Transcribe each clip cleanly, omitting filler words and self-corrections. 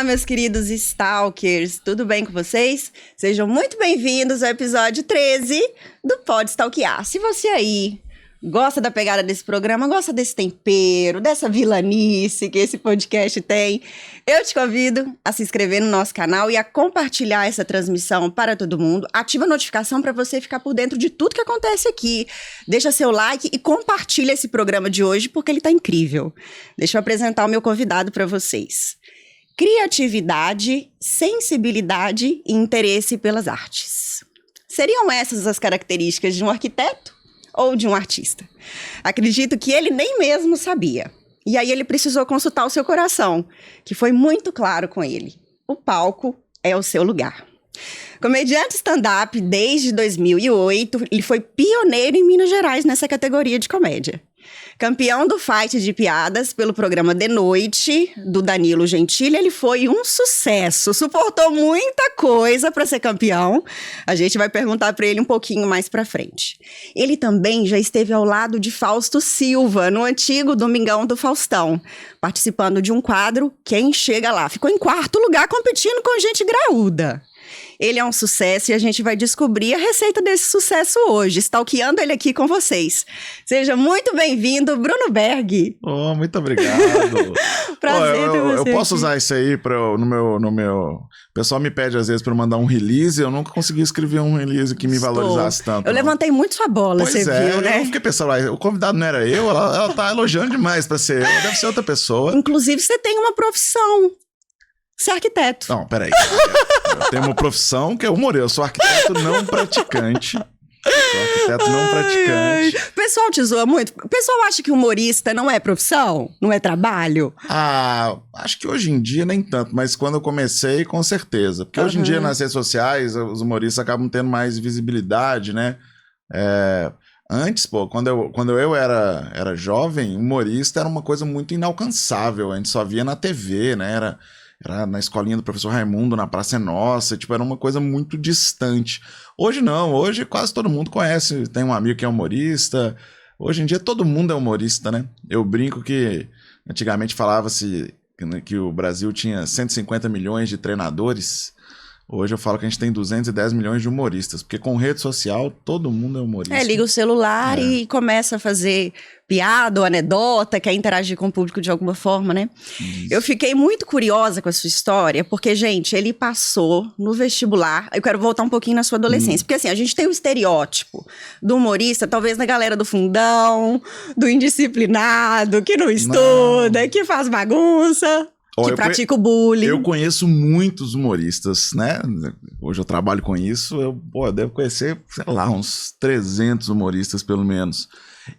meus queridos stalkers, tudo bem com vocês? Sejam muito bem-vindos ao episódio 13 do Pode Stalkear. Se você aí gosta da pegada desse programa, gosta desse tempero, dessa vilanice que esse podcast tem, eu te convido a se inscrever no nosso canal e a compartilhar essa transmissão para todo mundo. Ativa a notificação para você ficar por dentro de tudo que acontece aqui. Deixa seu like e compartilha esse programa de hoje porque ele tá incrível. Deixa eu apresentar o meu convidado para vocês. Criatividade, sensibilidade e interesse pelas artes. Seriam essas as características de um arquiteto? Ou de um artista? Acredito que ele nem mesmo sabia. E aí ele precisou consultar o seu coração, que foi muito claro com ele. O palco é o seu lugar. Comediante stand-up desde 2008, ele foi pioneiro em Minas Gerais nessa categoria de comédia. Campeão do Fight de Piadas pelo programa De Noite, do Danilo Gentili, ele foi um sucesso, suportou muita coisa para ser campeão. A gente vai perguntar para ele um pouquinho mais para frente. Ele também já esteve ao lado de Fausto Silva, no antigo Domingão do Faustão, participando de um quadro Quem Chega Lá. Ficou em quarto lugar competindo com gente graúda. Ele é um sucesso e a gente vai descobrir a receita desse sucesso hoje, stalkeando ele aqui com vocês. Seja muito bem-vindo, Bruno Berg. Oh, muito obrigado. Prazer ter você eu posso aqui. usar isso aí no meu... O pessoal me pede às vezes para mandar um release, eu nunca consegui escrever um release que me valorizasse tanto. Eu levantei muito sua bola, pois você viu, né? Eu fiquei pensando, o convidado não era eu, ela tá elogiando demais para ser eu, deve ser outra pessoa. Inclusive, você tem uma profissão. Você é arquiteto. Não, peraí. Eu tenho uma profissão que é humorista. Eu sou arquiteto não praticante. Sou arquiteto não praticante. O pessoal te zoa muito? O pessoal acha que humorista não é profissão? Não é trabalho? Acho que hoje em dia nem tanto, mas quando eu comecei, com certeza. Porque hoje em dia nas redes sociais, os humoristas acabam tendo mais visibilidade, né? Antes, quando eu era jovem, humorista era uma coisa muito inalcançável. A gente só via na TV, né? Era na escolinha do professor Raimundo, na Praça é Nossa, era uma coisa muito distante. Hoje não, hoje quase todo mundo conhece, tem um amigo que é humorista. Hoje em dia todo mundo é humorista, né? Eu brinco que antigamente falava-se que o Brasil tinha 150 milhões de treinadores. Hoje eu falo que a gente tem 210 milhões de humoristas, porque com rede social todo mundo é humorista. Liga o celular e começa a fazer piada ou anedota, quer interagir com o público de alguma forma, né? Isso. Eu fiquei muito curiosa com a sua história, porque, gente, ele passou no vestibular. Eu quero voltar um pouquinho na sua adolescência, porque assim, a gente tem o estereótipo do humorista, talvez na galera do fundão, do indisciplinado, que não estuda, que faz bagunça. Que pratica o bullying. Eu conheço muitos humoristas, né? Hoje eu trabalho com isso, eu devo conhecer, sei lá, uns 300 humoristas pelo menos.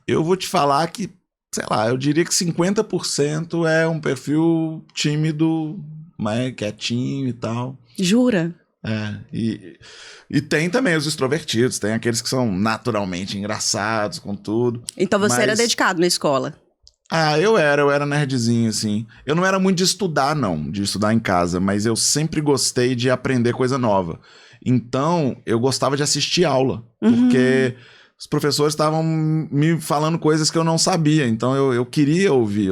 Eu vou te falar que, sei lá, eu diria que 50% é um perfil tímido, mais quietinho e tal. Jura? E tem também os extrovertidos, tem aqueles que são naturalmente engraçados com tudo. Então você era dedicado na escola? Eu era nerdzinho, assim. Eu não era muito de estudar, não, de estudar em casa, mas eu sempre gostei de aprender coisa nova. Então, eu gostava de assistir aula, porque os professores estavam me falando coisas que eu não sabia, então eu queria ouvir,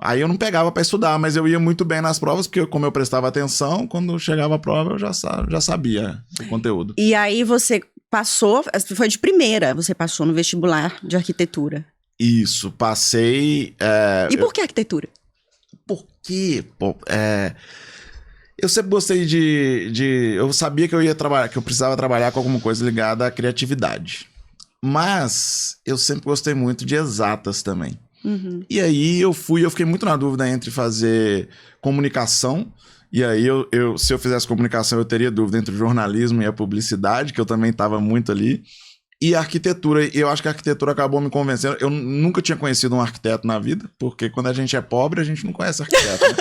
Aí eu não pegava para estudar, mas eu ia muito bem nas provas, porque como eu prestava atenção, quando chegava a prova eu já sabia o conteúdo. E aí você passou, foi de primeira, você passou no vestibular de arquitetura. Isso, passei... E por que arquitetura? Porque, eu sempre gostei eu sabia que eu ia trabalhar, que eu precisava trabalhar com alguma coisa ligada à criatividade. Mas eu sempre gostei muito de exatas também. E aí eu fiquei muito na dúvida entre fazer comunicação. E aí se eu fizesse comunicação, eu teria dúvida entre o jornalismo e a publicidade, que eu também estava muito ali. E a arquitetura, eu acho que a arquitetura acabou me convencendo. Eu nunca tinha conhecido um arquiteto na vida, porque quando a gente é pobre, a gente não conhece arquiteto, né?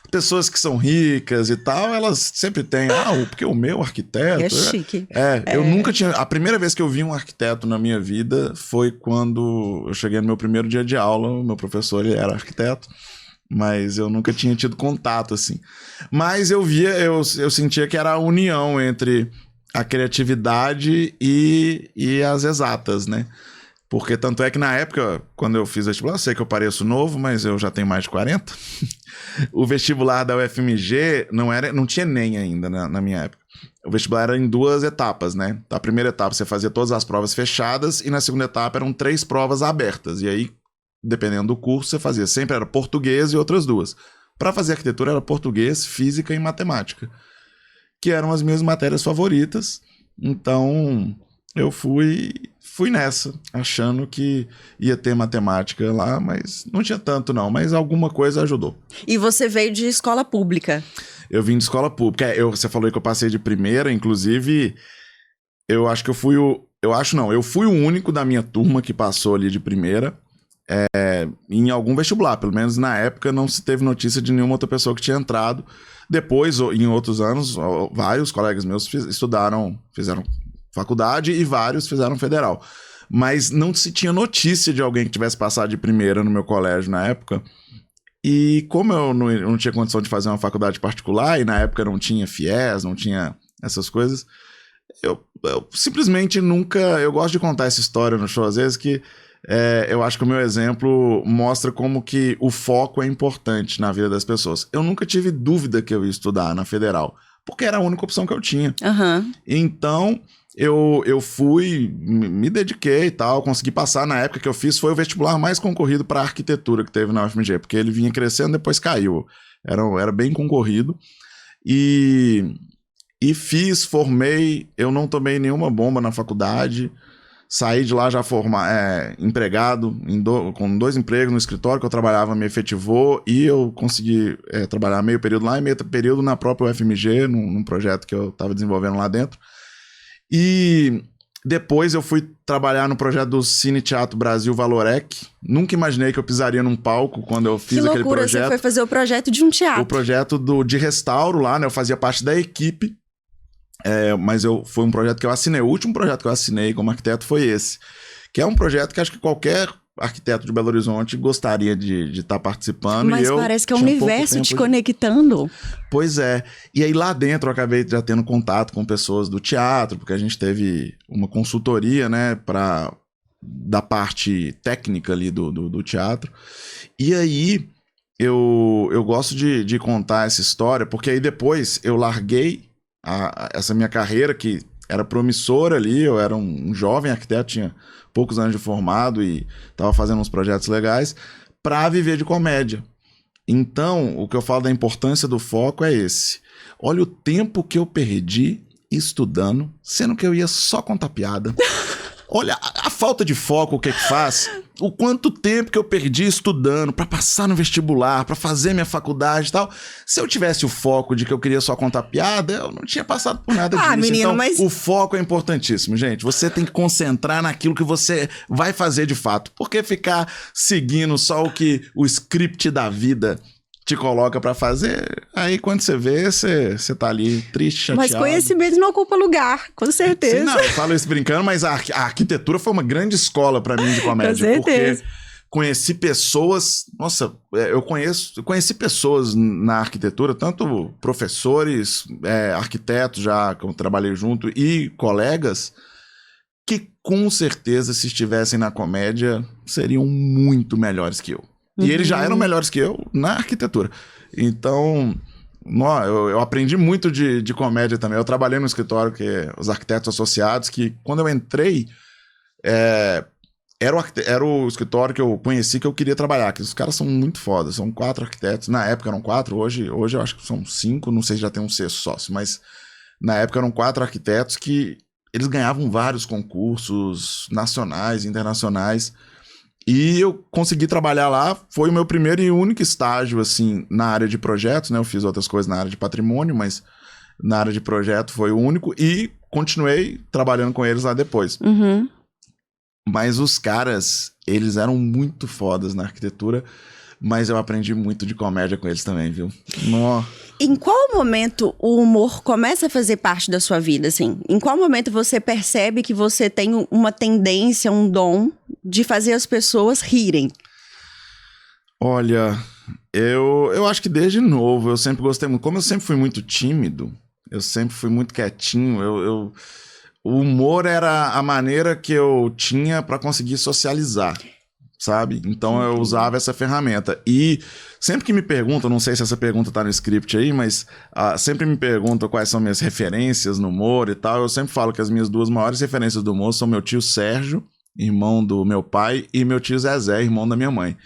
Pessoas que são ricas e tal, elas sempre têm, porque o meu arquiteto... É chique. Eu nunca tinha... A primeira vez que eu vi um arquiteto na minha vida foi quando eu cheguei no meu primeiro dia de aula, o meu professor, ele era arquiteto, mas eu nunca tinha tido contato, assim. Mas eu sentia que era a união entre a criatividade e as exatas, né? Porque tanto é que na época, quando eu fiz vestibular, eu sei que eu pareço novo, mas eu já tenho mais de 40. O vestibular da UFMG não tinha ENEM ainda na minha época. O vestibular era em 2 etapas, né? A primeira etapa você fazia todas as provas fechadas e na segunda etapa eram 3 provas abertas. E aí, dependendo do curso, você fazia. Sempre era português e outras 2. Para fazer arquitetura era português, física e matemática, que eram as minhas matérias favoritas. Então, eu fui nessa, achando que ia ter matemática lá, mas não tinha tanto não, mas alguma coisa ajudou. E você veio de escola pública? Eu vim de escola pública. Você falou que eu passei de primeira, inclusive, eu acho que eu fui o único da minha turma que passou ali de primeira, em algum vestibular. Pelo menos na época não se teve notícia de nenhuma outra pessoa que tinha entrado. Depois, em outros anos, vários colegas meus fizeram faculdade e vários fizeram federal. Mas não se tinha notícia de alguém que tivesse passado de primeira no meu colégio na época. E como eu não tinha condição de fazer uma faculdade particular, e na época não tinha FIES, não tinha essas coisas, eu simplesmente nunca... Eu gosto de contar essa história no show, às vezes, que eu acho que o meu exemplo mostra como que o foco é importante na vida das pessoas. Eu nunca tive dúvida que eu ia estudar na federal, porque era a única opção que eu tinha. Uhum. Então, eu fui, me dediquei e tal, consegui passar. Na época que eu fiz, foi o vestibular mais concorrido para arquitetura que teve na UFMG, porque ele vinha crescendo, depois caiu. Era bem concorrido. E formei, eu não tomei nenhuma bomba na faculdade, saí de lá já empregado, com 2 empregos no escritório que eu trabalhava, me efetivou, e eu consegui trabalhar meio período lá e meio período na própria UFMG, num projeto que eu estava desenvolvendo lá dentro. E depois eu fui trabalhar no projeto do Cine Teatro Brasil Valorec. Nunca imaginei que eu pisaria num palco quando eu fiz aquele projeto. Que loucura, você foi fazer o projeto de um teatro. O projeto de restauro lá, né? Eu fazia parte da equipe. Mas foi um projeto que eu assinei. O último projeto que eu assinei como arquiteto foi esse. Que é um projeto que acho que qualquer arquiteto de Belo Horizonte gostaria de estar participando. Mas parece que é o universo te conectando. Pois é. E aí lá dentro eu acabei já tendo contato com pessoas do teatro, porque a gente teve uma consultoria, né, da parte técnica ali do teatro. E aí eu gosto de contar essa história, porque aí depois eu larguei essa minha carreira que era promissora ali, eu era um jovem arquiteto, tinha poucos anos de formado e estava fazendo uns projetos legais, para viver de comédia. Então, o que eu falo da importância do foco é esse. Olha o tempo que eu perdi estudando, sendo que eu ia só contar piada. Olha a falta de foco, o que faz? O quanto tempo que eu perdi estudando para passar no vestibular, para fazer minha faculdade e tal. Se eu tivesse o foco de que eu queria só contar piada, eu não tinha passado por nada disso. Menino, então, mas... o foco é importantíssimo, gente. Você tem que concentrar naquilo que você vai fazer de fato. Porque ficar seguindo só o script da vida te coloca pra fazer, aí quando você vê, você tá ali triste, chateado. Mas conhecimento não ocupa lugar, com certeza. Sim, não, eu falo isso brincando, mas a arquitetura foi uma grande escola pra mim de comédia. Com certeza. Porque conheci pessoas, nossa, eu conheci pessoas na arquitetura, tanto professores, arquitetos já que eu trabalhei junto e colegas, que com certeza se estivessem na comédia seriam muito melhores que eu. E eles já eram melhores que eu na arquitetura. Então, eu aprendi muito de comédia também. Eu trabalhei no escritório, que é os Arquitetos Associados, que quando eu entrei, era o escritório que eu conheci que eu queria trabalhar. Que os caras são muito fodas, são 4 arquitetos. Na época eram 4, hoje eu acho que são 5, não sei se já tem um 6º sócio, mas na época eram 4 arquitetos que eles ganhavam vários concursos nacionais, internacionais. E eu consegui trabalhar lá, foi o meu primeiro e único estágio, assim, na área de projetos, né? Eu fiz outras coisas na área de patrimônio, mas na área de projeto foi o único. E continuei trabalhando com eles lá depois. Uhum. Mas os caras, eles eram muito fodas na arquitetura, mas eu aprendi muito de comédia com eles também, viu? Em qual momento o humor começa a fazer parte da sua vida, assim? Em qual momento você percebe que você tem uma tendência, um dom de fazer as pessoas rirem? Olha, eu acho que desde novo eu sempre gostei muito. Como eu sempre fui muito tímido, eu sempre fui muito quietinho, o humor era a maneira que eu tinha para conseguir socializar, sabe? Então eu usava essa ferramenta. E sempre que me perguntam, não sei se essa pergunta tá no script aí, mas sempre me perguntam quais são minhas referências no humor e tal. Eu sempre falo que as minhas 2 maiores referências do humor são meu tio Sérgio, irmão do meu pai, e meu tio Zezé, irmão da minha mãe.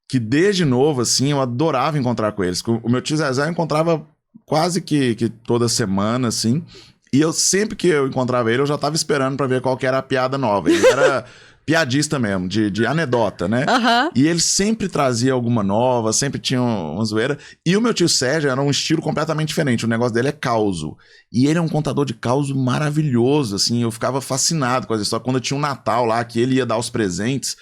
Que desde novo, assim, eu adorava encontrar com eles. O meu tio Zezé eu encontrava quase que toda semana, assim. E eu sempre que eu encontrava ele, eu já tava esperando pra ver qual que era a piada nova. Ele era piadista mesmo, de anedota, né? Aham. E ele sempre trazia alguma nova, sempre tinha uma zoeira. E o meu tio Sérgio era um estilo completamente diferente. O negócio dele é causo. E ele é um contador de causo maravilhoso, assim. Eu ficava fascinado com as histórias. Quando tinha um Natal lá, que ele ia dar os presentes,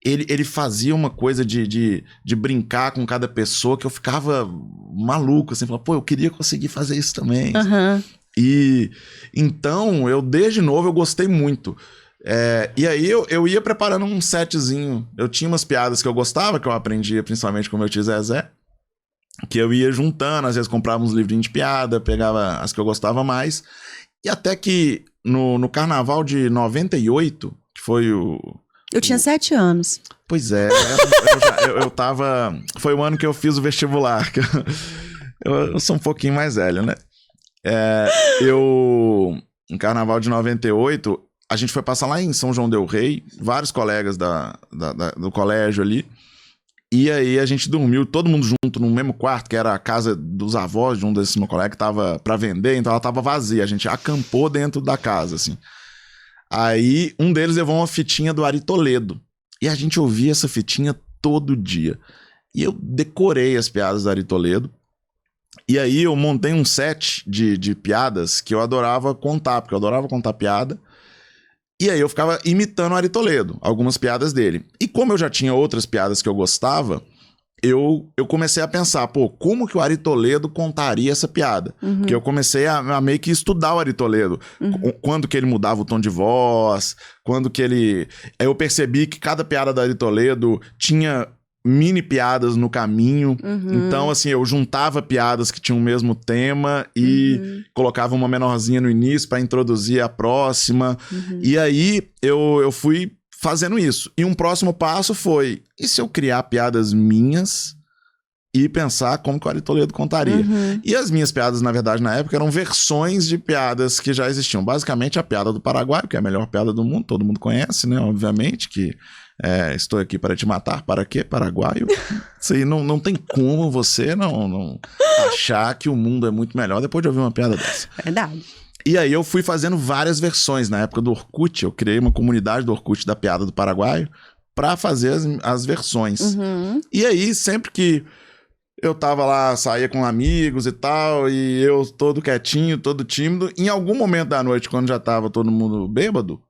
ele fazia uma coisa de brincar com cada pessoa que eu ficava maluco, assim. Falava, pô, eu queria conseguir fazer isso também. Aham. E então, desde novo, eu gostei muito. E aí eu ia preparando um setzinho. Eu tinha umas piadas que eu gostava, que eu aprendia principalmente com o meu tio Zezé, que eu ia juntando, às vezes comprava uns livrinhos de piada, pegava as que eu gostava mais. E até que no carnaval de 98, que foi o... Eu tinha 7 anos. Pois é, eu tava... Foi o ano que eu fiz o vestibular. Eu sou um pouquinho mais velho, né? No carnaval de 98, a gente foi passar lá em São João del Rei, vários colegas do colégio ali, e aí a gente dormiu todo mundo junto no mesmo quarto, que era a casa dos avós de um desses meus colegas que tava pra vender, então ela tava vazia, a gente acampou dentro da casa, assim. Aí um deles levou uma fitinha do Ari Toledo, e a gente ouvia essa fitinha todo dia. E eu decorei as piadas do Ari Toledo. E aí eu montei um set de piadas que eu adorava contar, porque eu adorava contar piada. E aí eu ficava imitando o Ari Toledo, algumas piadas dele. E como eu já tinha outras piadas que eu gostava, eu comecei a pensar, pô, como que o Ari Toledo contaria essa piada? Uhum. Porque eu comecei a meio que estudar o Ari Toledo. Quando que ele mudava o tom de voz, quando que ele... Aí eu percebi que cada piada do Ari Toledo tinha mini piadas no caminho. Então, assim, eu juntava piadas que tinham o mesmo tema e colocava uma menorzinha no início para introduzir a próxima. E aí eu fui fazendo isso. E um próximo passo foi, e se eu criar piadas minhas e pensar como que o Ari Toledo contaria? E as minhas piadas, na verdade, na época, eram versões de piadas que já existiam. Basicamente, a piada do Paraguai, que é a melhor piada do mundo, todo mundo conhece, né? Obviamente, que estou aqui para te matar, para quê? Paraguaio? Isso aí não tem como você não achar que o mundo é muito melhor depois de ouvir uma piada dessa. Verdade. E aí eu fui fazendo várias versões. Na época do Orkut, eu criei uma comunidade do Orkut da piada do Paraguaio para fazer as versões. E aí, sempre que eu tava lá, saía com amigos e tal, e eu todo quietinho, todo tímido, em algum momento da noite, quando já tava todo mundo bêbado,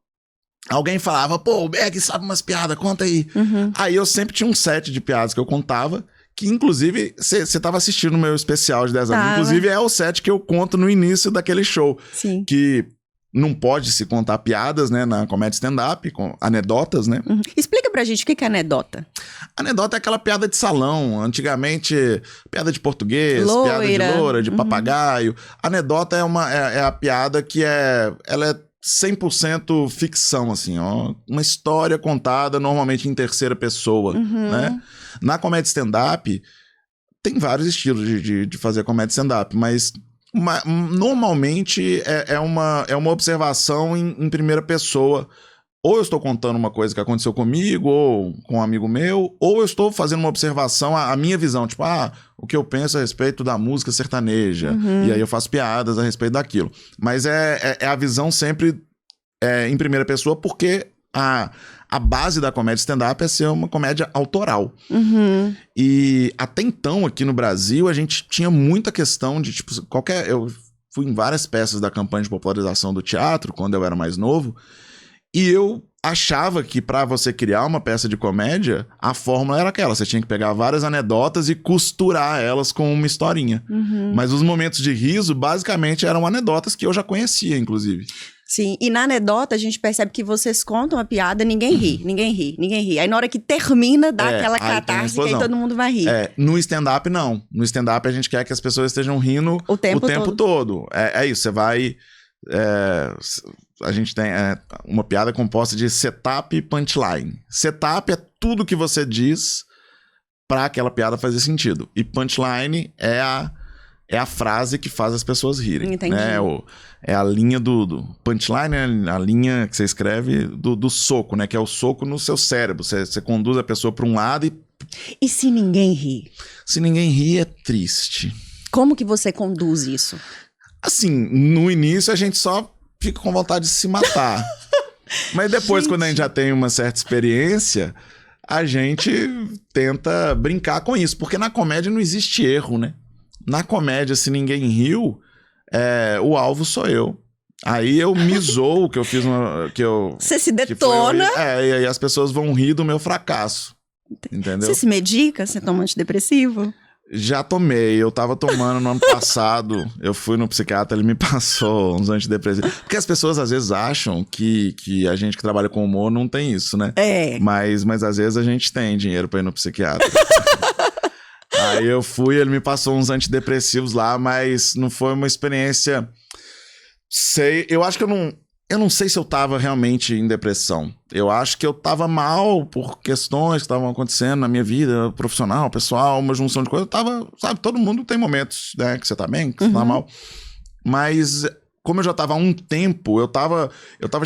alguém falava, pô, o Berg sabe umas piadas, conta aí. Aí eu sempre tinha um set de piadas que eu contava, que inclusive, você tava assistindo o meu especial de 10 anos, inclusive é o set que eu conto no início daquele show. Sim. Que não pode se contar piadas, né, na comédia stand-up, com anedotas, né? Explica pra gente o que é anedota. Anedota é aquela piada de salão, antigamente piada de português, Loira. piada de loura, de papagaio. Anedota é a piada que ela é 100% ficção, assim, ó, uma história contada normalmente em terceira pessoa, né? Na comédia stand-up, tem vários estilos de fazer comédia stand-up, mas normalmente é uma observação em primeira pessoa. Ou eu estou contando uma coisa que aconteceu comigo, ou com um amigo meu, ou eu estou fazendo uma observação, a minha visão, tipo, o que eu penso a respeito da música sertaneja. E aí eu faço piadas a respeito daquilo. Mas é a visão sempre em primeira pessoa, porque a base da comédia stand-up é ser uma comédia autoral. E até então, aqui no Brasil, a gente tinha muita questão de, tipo, eu fui em várias peças da campanha de popularização do teatro, quando eu era mais novo, e eu achava que pra você criar uma peça de comédia, a fórmula era aquela, você tinha que pegar várias anedotas e costurar elas com uma historinha. Mas os momentos de riso, basicamente, eram anedotas que eu já conhecia, inclusive. Sim, e na anedota a gente percebe que vocês contam a piada, ninguém ri. Aí na hora que termina, dá aquela catarse que aí todo mundo vai rir. No stand-up, não. No stand-up a gente quer que as pessoas estejam rindo o tempo todo. É isso, você vai... a gente tem uma piada composta de setup e punchline. Setup é tudo que você diz pra aquela piada fazer sentido. E punchline é a frase que faz as pessoas rirem. Entendi. Né? É a linha do punchline, é a linha que você escreve do soco, né? Que é o soco no seu cérebro. Você conduz a pessoa pra um lado E se ninguém ri? Se ninguém ri, é triste. Como que você conduz isso? Assim, no início a gente só fica com vontade de se matar. Mas depois, quando a gente já tem uma certa experiência, a gente tenta brincar com isso. Porque na comédia não existe erro, né? Na comédia, se ninguém riu, o alvo sou eu. Aí eu me zoo, que eu fiz uma... Você se detona. E aí as pessoas vão rir do meu fracasso. Entendeu? Você se medica? Você toma antidepressivo? Já tomei, eu tava tomando no ano passado. Eu fui no psiquiatra, ele me passou uns antidepressivos. Porque as pessoas às vezes acham que a gente que trabalha com humor não tem isso, né? Mas às vezes a gente tem dinheiro pra ir no psiquiatra. Aí eu fui, ele me passou uns antidepressivos lá, mas não foi uma experiência... Eu acho que eu não sei se eu tava realmente em depressão. Eu acho que eu tava mal por questões que estavam acontecendo na minha vida profissional, pessoal, uma junção de coisas. Eu tava, sabe, todo mundo tem momentos, né, que você tá bem, que você tá mal. Mas como eu já tava há um tempo, eu tava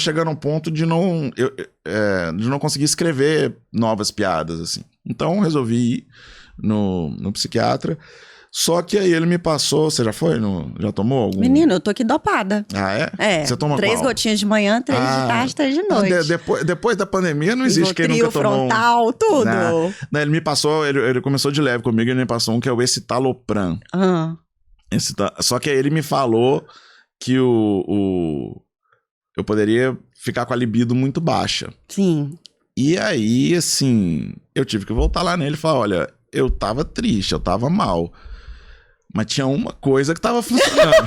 chegando a um ponto de não conseguir escrever novas piadas, assim. Então eu resolvi ir no psiquiatra. Só que aí ele me passou... Você já foi? Já tomou algum? Menino, eu tô aqui dopada. Ah, é? Você toma 3 qual? gotinhas de manhã, 3 de tarde, 3 de noite. Depois da pandemia não existe quem nunca tomou frontal, tudo. Não, ele me passou... Ele começou de leve comigo, ele me passou um que é o Escitalopram. Só que aí ele me falou que eu poderia ficar com a libido muito baixa. Sim. E aí, assim... Eu tive que voltar lá nele e falar, olha... Eu tava triste, eu tava mal. Mas tinha uma coisa que tava funcionando.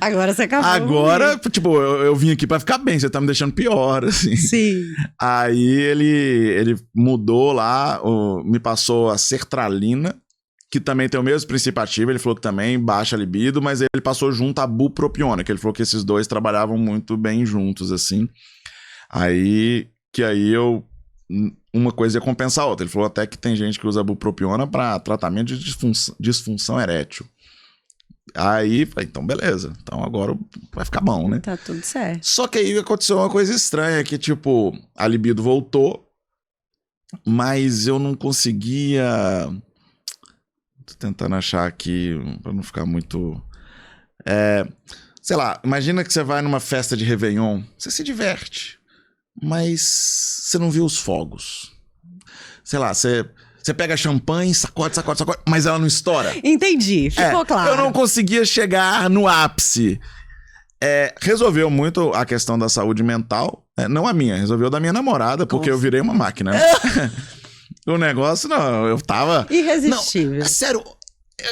Agora você acabou. Agora, tipo, eu vim aqui pra ficar bem, você tá me deixando pior, assim. Sim. Aí ele mudou lá, me passou a sertralina, que também tem o mesmo princípio ativo, ele falou que também baixa a libido, mas ele passou junto a bupropiona, que ele falou que esses dois trabalhavam muito bem juntos, assim. Aí uma coisa ia compensar a outra. Ele falou até que tem gente que usa bupropiona para tratamento de disfunção erétil. Aí, falei, então beleza. Então agora vai ficar bom, né? Tá tudo certo. Só que aí aconteceu uma coisa estranha, que tipo, a libido voltou, mas eu não conseguia... Tô tentando achar aqui, pra não ficar muito... Sei lá, imagina que você vai numa festa de Réveillon, você se diverte. Mas você não viu os fogos. Sei lá, você pega champanhe, sacode, mas ela não estoura. Entendi, ficou claro. Eu não conseguia chegar no ápice. Resolveu muito a questão da saúde mental. Não a minha, resolveu da minha namorada, porque eu virei uma máquina. O negócio, não, eu tava... Irresistível. Não, sério,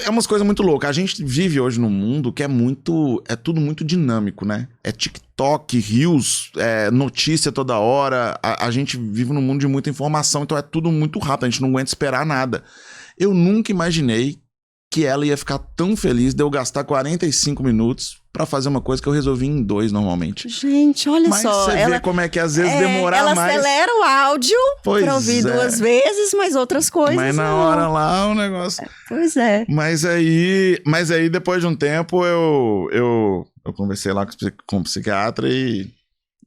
é umas coisas muito loucas. A gente vive hoje num mundo que é tudo muito dinâmico, né? É TikTok, Reels, notícia toda hora. A gente vive num mundo de muita informação, então é tudo muito rápido, a gente não aguenta esperar nada. Eu nunca imaginei que ela ia ficar tão feliz de eu gastar 45 minutos pra fazer uma coisa que eu resolvi em 2 normalmente. Gente, olha mas só. Mas você vê como é que às vezes demorar mais... Ela acelera o áudio pra ouvir 2 vezes, mas outras coisas mas na hora lá o negócio... Pois é. Mas aí depois de um tempo eu conversei lá com o psiquiatra e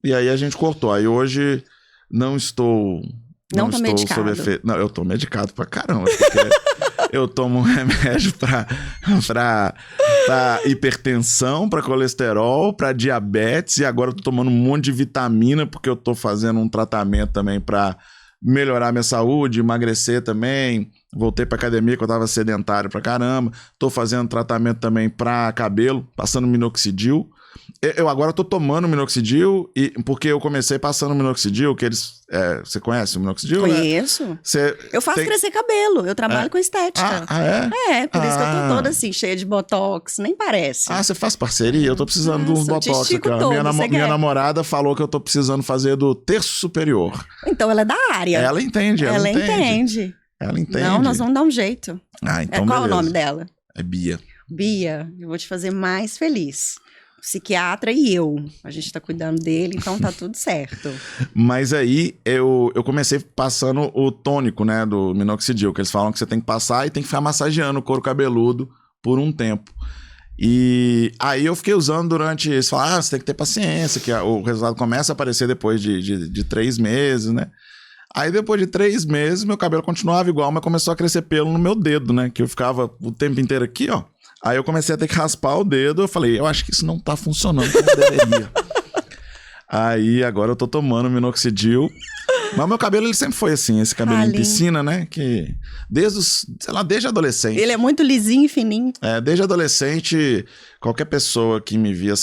aí a gente cortou. Aí hoje não estou medicado. sob efeito... Não, eu tô medicado pra caramba, porque eu tomo um remédio pra hipertensão, pra colesterol, pra diabetes, e agora eu tô tomando um monte de vitamina, porque eu tô fazendo um tratamento também pra melhorar minha saúde, emagrecer também. Voltei pra academia, que eu tava sedentário pra caramba. Tô fazendo tratamento também pra cabelo, passando minoxidil. Eu agora tô tomando minoxidil, porque eu comecei passando minoxidil, que eles... Você conhece o minoxidil? Conheço. Né? Eu faço crescer cabelo, eu trabalho com estética. Por isso que eu tô toda assim, cheia de botox, nem parece. Você faz parceria? Eu tô precisando de uns botox aqui. Minha namorada falou que eu tô precisando fazer do terço superior. Então ela é da área. Ela entende. Ela entende. Não, nós vamos dar um jeito. Então qual beleza. é o nome dela? É Bia. Bia, eu vou te fazer mais feliz. psiquiatra e eu. A gente tá cuidando dele, então tá tudo certo. Mas aí eu comecei passando o tônico, né, do minoxidil, que eles falam que você tem que passar e tem que ficar massageando o couro cabeludo por um tempo. E aí eu fiquei usando durante... Eles falaram, você tem que ter paciência, que o resultado começa a aparecer depois de 3 meses, né? Aí depois de 3 meses, meu cabelo continuava igual, mas começou a crescer pelo no meu dedo, né? Que eu ficava o tempo inteiro aqui, ó. Aí eu comecei a ter que raspar o dedo, eu falei, eu acho que isso não tá funcionando como deveria. Aí agora eu tô tomando minoxidil. Mas meu cabelo, ele sempre foi assim, esse cabelinho de piscina, né? Que desde adolescente. Ele é muito lisinho e fininho. Desde adolescente, qualquer pessoa que me via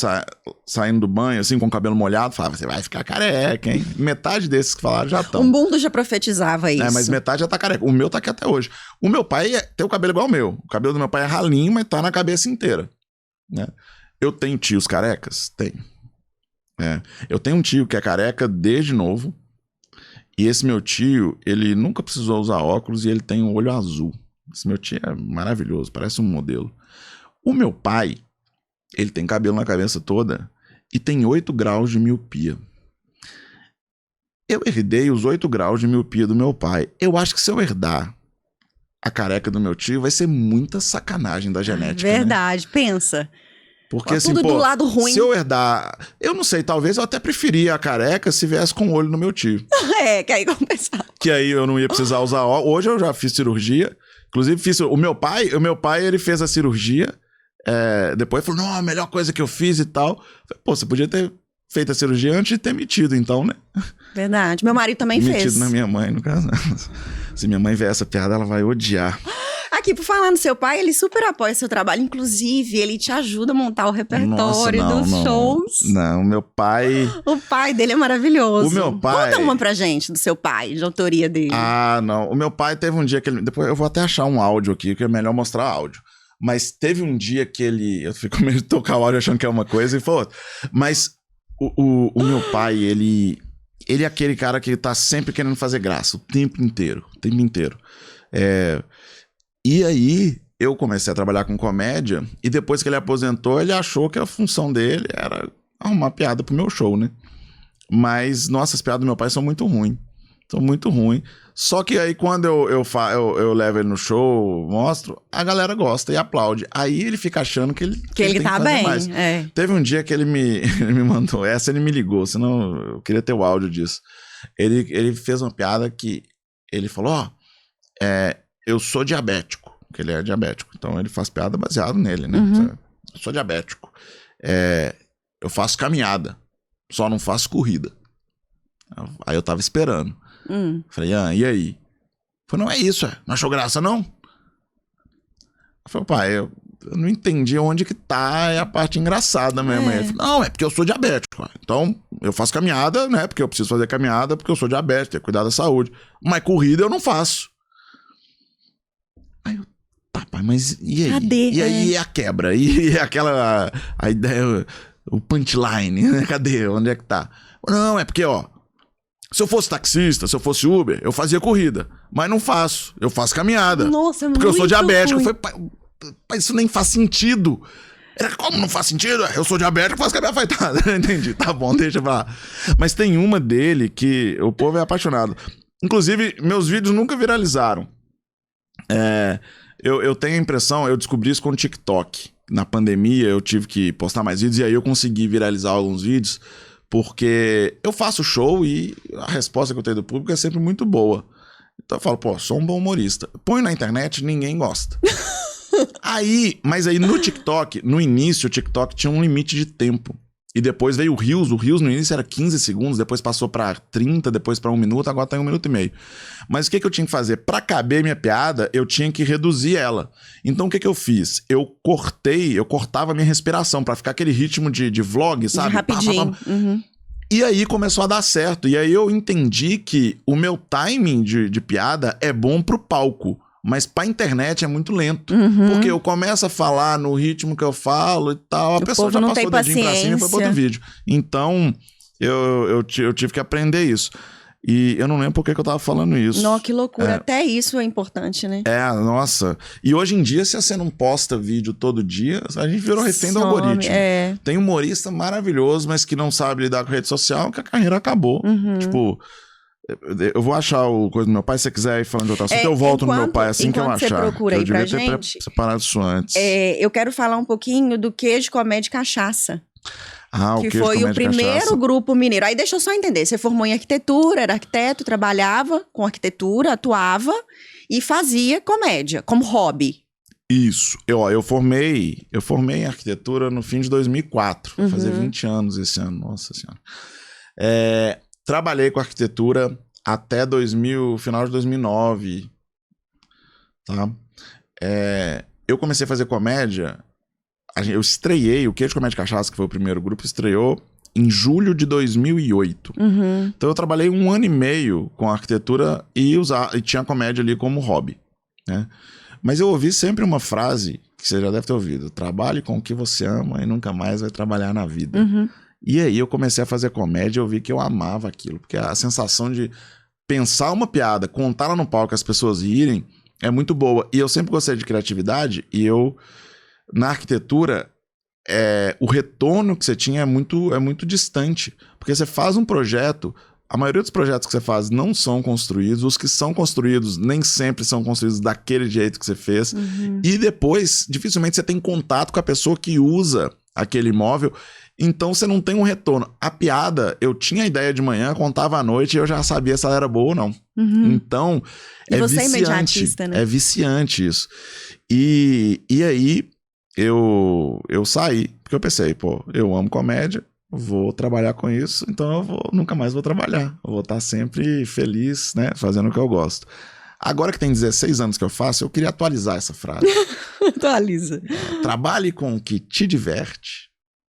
saindo do banho, assim, com o cabelo molhado, falava, você vai ficar careca, hein? Metade desses que falaram já estão. O mundo já profetizava isso. Mas metade já tá careca. O meu tá aqui até hoje. O meu pai tem o cabelo igual ao meu. O cabelo do meu pai é ralinho, mas tá na cabeça inteira, né? Eu tenho tios carecas? Tenho. Eu tenho um tio que é careca desde novo. E esse meu tio, ele nunca precisou usar óculos e ele tem um olho azul. Esse meu tio é maravilhoso, parece um modelo. O meu pai, ele tem cabelo na cabeça toda e tem 8 graus de miopia. Eu herdei os 8 graus de miopia do meu pai. Eu acho que se eu herdar a careca do meu tio, vai ser muita sacanagem da genética, verdade, né? Pensa. Porque assim, tudo do lado ruim. Se eu herdar... Eu não sei, talvez eu até preferia a careca se viesse com o olho no meu tio. Que aí compensava. Que aí eu não ia precisar usar óculos. Hoje eu já fiz cirurgia. Inclusive, o meu pai, ele fez a cirurgia. Depois falou, não, a melhor coisa que eu fiz e tal. Falei, pô, você podia ter feito a cirurgia antes de ter metido, então, né? Verdade. Meu marido também fez. Metido na minha mãe, no caso. Se minha mãe ver essa piada, ela vai odiar. Aqui, por falar no seu pai, ele super apoia seu trabalho. Inclusive, ele te ajuda a montar o repertório dos shows. Não, o meu pai... O pai dele é maravilhoso. O meu pai... Conta uma pra gente do seu pai, de autoria dele. Ah, não. O meu pai teve um dia que ele... Depois eu vou até achar um áudio aqui, que é melhor mostrar áudio. Mas teve um dia que ele... Eu fico meio de tocar o áudio achando que é uma coisa e foi outra. Mas o meu pai, ele é aquele cara que tá sempre querendo fazer graça. O tempo inteiro. O tempo inteiro. E aí, eu comecei a trabalhar com comédia, e depois que ele aposentou, ele achou que a função dele era arrumar piada pro meu show, né? Mas, nossa, as piadas do meu pai são muito ruins. São muito ruins. Só que aí, quando eu levo ele no show, mostro, a galera gosta e aplaude. Aí ele fica achando que ele tem tá que fazer bem. mais. Teve um dia que ele me mandou, ele me ligou, senão eu queria ter o áudio disso. Ele fez uma piada que ele falou, eu sou diabético, porque ele é diabético. Então ele faz piada baseado nele, né? Uhum. Eu sou diabético. Eu faço caminhada, só não faço corrida. Aí eu tava esperando. Falei, e aí? Falei, não é isso, não achou graça, não? Eu falei, pai, eu não entendi onde que tá a parte engraçada mesmo. Ele falou, não, é porque eu sou diabético. Então eu faço caminhada, né? Porque eu preciso fazer caminhada, porque eu sou diabético, tenho que cuidar da saúde. Mas corrida eu não faço. Aí eu, tá, pai, mas e aí? Cadê? E aí a quebra? E aquela... A ideia... O punchline, né? Cadê? Onde é que tá? Não, é porque, ó... Se eu fosse taxista, se eu fosse Uber, eu fazia corrida. Mas não faço. Eu faço caminhada. Nossa, porque eu sou diabético. Ruim. Eu falei, pai, isso nem faz sentido. Como não faz sentido? Eu sou diabético, faço caminhada afetada. Entendi, tá bom, deixa pra lá. Mas tem uma dele que o povo é apaixonado. Inclusive, meus vídeos nunca viralizaram. Eu tenho a impressão, eu descobri isso com o TikTok. Na pandemia, eu tive que postar mais vídeos e aí eu consegui viralizar alguns vídeos. Porque eu faço show e a resposta que eu tenho do público é sempre muito boa. Então eu falo, pô, sou um bom humorista. Põe na internet, ninguém gosta. Mas aí no TikTok, no início o TikTok tinha um limite de tempo. E depois veio o Reels no início era 15 segundos, depois passou pra 30, depois pra 1 minuto, agora tá em 1 minuto e meio. Mas o que eu tinha que fazer? Pra caber minha piada, eu tinha que reduzir ela. Então o que eu fiz? Eu cortava a minha respiração pra ficar aquele ritmo de vlog, sabe? De rapidinho. Uhum. E aí começou a dar certo. E aí eu entendi que o meu timing de piada é bom pro palco. Mas pra internet é muito lento. Uhum. Porque eu começo a falar no ritmo que eu falo e tal. A pessoa já passou o dedinho pra cima e foi pro outro vídeo. Então, eu tive que aprender isso. E eu não lembro por que eu tava falando isso. Não, que loucura. Até isso é importante, né? Nossa. E hoje em dia, se você não posta vídeo todo dia, a gente virou refém do algoritmo. Tem um humorista maravilhoso, mas que não sabe lidar com rede social, que a carreira acabou. Tipo, eu vou achar o coisa do meu pai. Se você quiser ir falando de outra assunto, eu volto no meu pai assim que eu achar. Você procura aí pra gente. Eu devia ter separado isso antes. Eu quero falar um pouquinho do Queijo, Comédia e Cachaça. O que foi o primeiro grupo mineiro. Aí deixa eu só entender. Você formou em arquitetura, era arquiteto, trabalhava com arquitetura, atuava e fazia comédia como hobby. Isso. Eu formei em arquitetura no fim de 2004. Vai fazer 20 anos esse ano. Nossa Senhora. Trabalhei com arquitetura até final de 2009. Tá? Eu comecei a fazer comédia. Eu estreiei, o Queijo, Comédia e Cachaça, que foi o primeiro grupo, estreou em julho de 2008. Então eu trabalhei 1 ano e meio com arquitetura e tinha comédia ali como hobby, né? Mas eu ouvi sempre uma frase, que você já deve ter ouvido: trabalhe com o que você ama e nunca mais vai trabalhar na vida. E aí eu comecei a fazer comédia e eu vi que eu amava aquilo, porque a sensação de pensar uma piada, contar ela no palco, as pessoas rirem, é muito boa. E eu sempre gostei de criatividade e na arquitetura, o retorno que você tinha é muito distante. Porque você faz um projeto, a maioria dos projetos que você faz não são construídos, os que são construídos nem sempre são construídos daquele jeito que você fez. E depois, dificilmente você tem contato com a pessoa que usa aquele imóvel, então você não tem um retorno. A piada, eu tinha a ideia de manhã, contava à noite e eu já sabia se ela era boa ou não. Então, e você viciante. É imediatista, né? É viciante isso. E aí... Eu saí, porque eu pensei, eu amo comédia, vou trabalhar com isso, então nunca mais vou trabalhar. Eu vou estar sempre feliz, né, fazendo o que eu gosto. Agora que tem 16 anos que eu faço, eu queria atualizar essa frase. Atualiza. Trabalhe com o que te diverte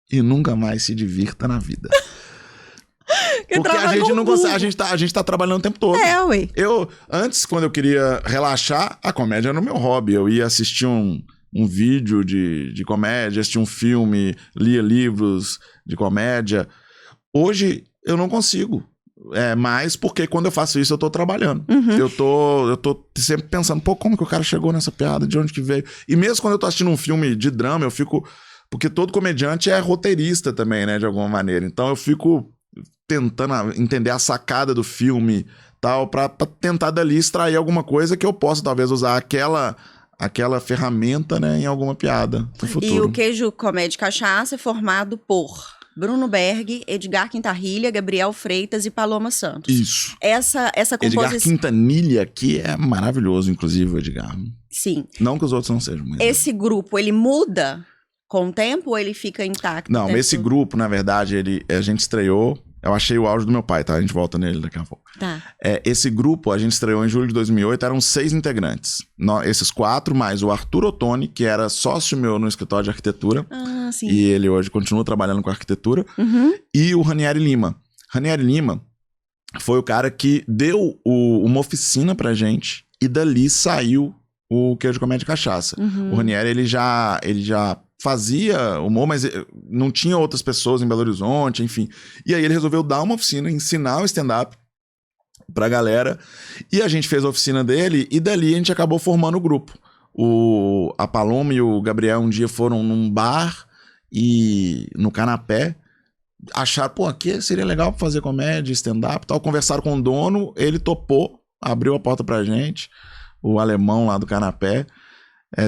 e nunca mais se divirta na vida. Porque a gente não consegue, a gente tá trabalhando o tempo todo. Ué. Antes, quando eu queria relaxar, a comédia era o meu hobby. Eu ia assistir um vídeo de comédia, assistir um filme, lia livros de comédia. Hoje eu não consigo. Mais porque quando eu faço isso eu tô trabalhando. Eu tô sempre pensando, como que o cara chegou nessa piada? De onde que veio? E mesmo quando eu tô assistindo um filme de drama, eu fico... Porque todo comediante é roteirista também, né? De alguma maneira. Então eu fico tentando entender a sacada do filme, tal, pra tentar dali extrair alguma coisa que eu possa talvez usar aquela ferramenta, né, em alguma piada no futuro. E o Queijo, Comédia e Cachaça é formado por Bruno Berg, Edgar Quintanilha, Gabriel Freitas e Paloma Santos. Isso. Essa composição... Edgar Quintanilha, que é maravilhoso, inclusive, o Edgar. Sim. Não que os outros não sejam. Mas esse grupo, ele muda com o tempo ou ele fica intacto? Não, esse grupo, na verdade, a gente estreou... Eu achei o áudio do meu pai, tá? A gente volta nele daqui a pouco. Tá. Esse grupo, a gente estreou em julho de 2008, eram 6 integrantes. Esses 4, mais o Arthur Ottoni, que era sócio meu no escritório de arquitetura. Ah, sim. E ele hoje continua trabalhando com arquitetura. E o Ranieri Lima. Ranieri Lima foi o cara que deu uma oficina pra gente. E dali saiu o Queijo, Comédia e Cachaça. O Ranieri, ele já fazia humor, mas não tinha outras pessoas em Belo Horizonte, enfim. E aí ele resolveu dar uma oficina, ensinar o stand-up pra galera. E a gente fez a oficina dele e dali a gente acabou formando o grupo. A Paloma e o Gabriel um dia foram num bar e no canapé acharam, aqui seria legal pra fazer comédia, stand-up e tal. Conversaram com o dono, ele topou, abriu a porta pra gente, o alemão lá do canapé.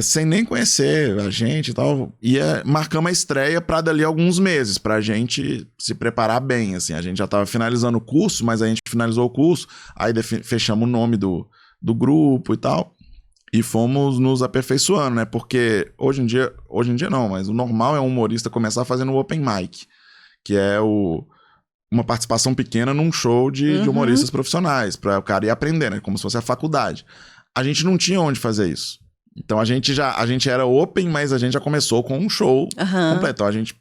Sem nem conhecer a gente e tal. E marcamos a estreia pra dali alguns meses, pra gente se preparar bem, assim. A gente já tava finalizando o curso, mas a gente finalizou o curso, aí fechamos o nome do grupo e tal, e fomos nos aperfeiçoando, né? Porque hoje em dia não, mas o normal é um humorista começar fazendo o open mic, que é uma participação pequena num show de humoristas profissionais, pra o cara ir aprendendo, né? Como se fosse a faculdade. A gente não tinha onde fazer isso. Então a gente era open, mas a gente já começou com um show completo. Então a gente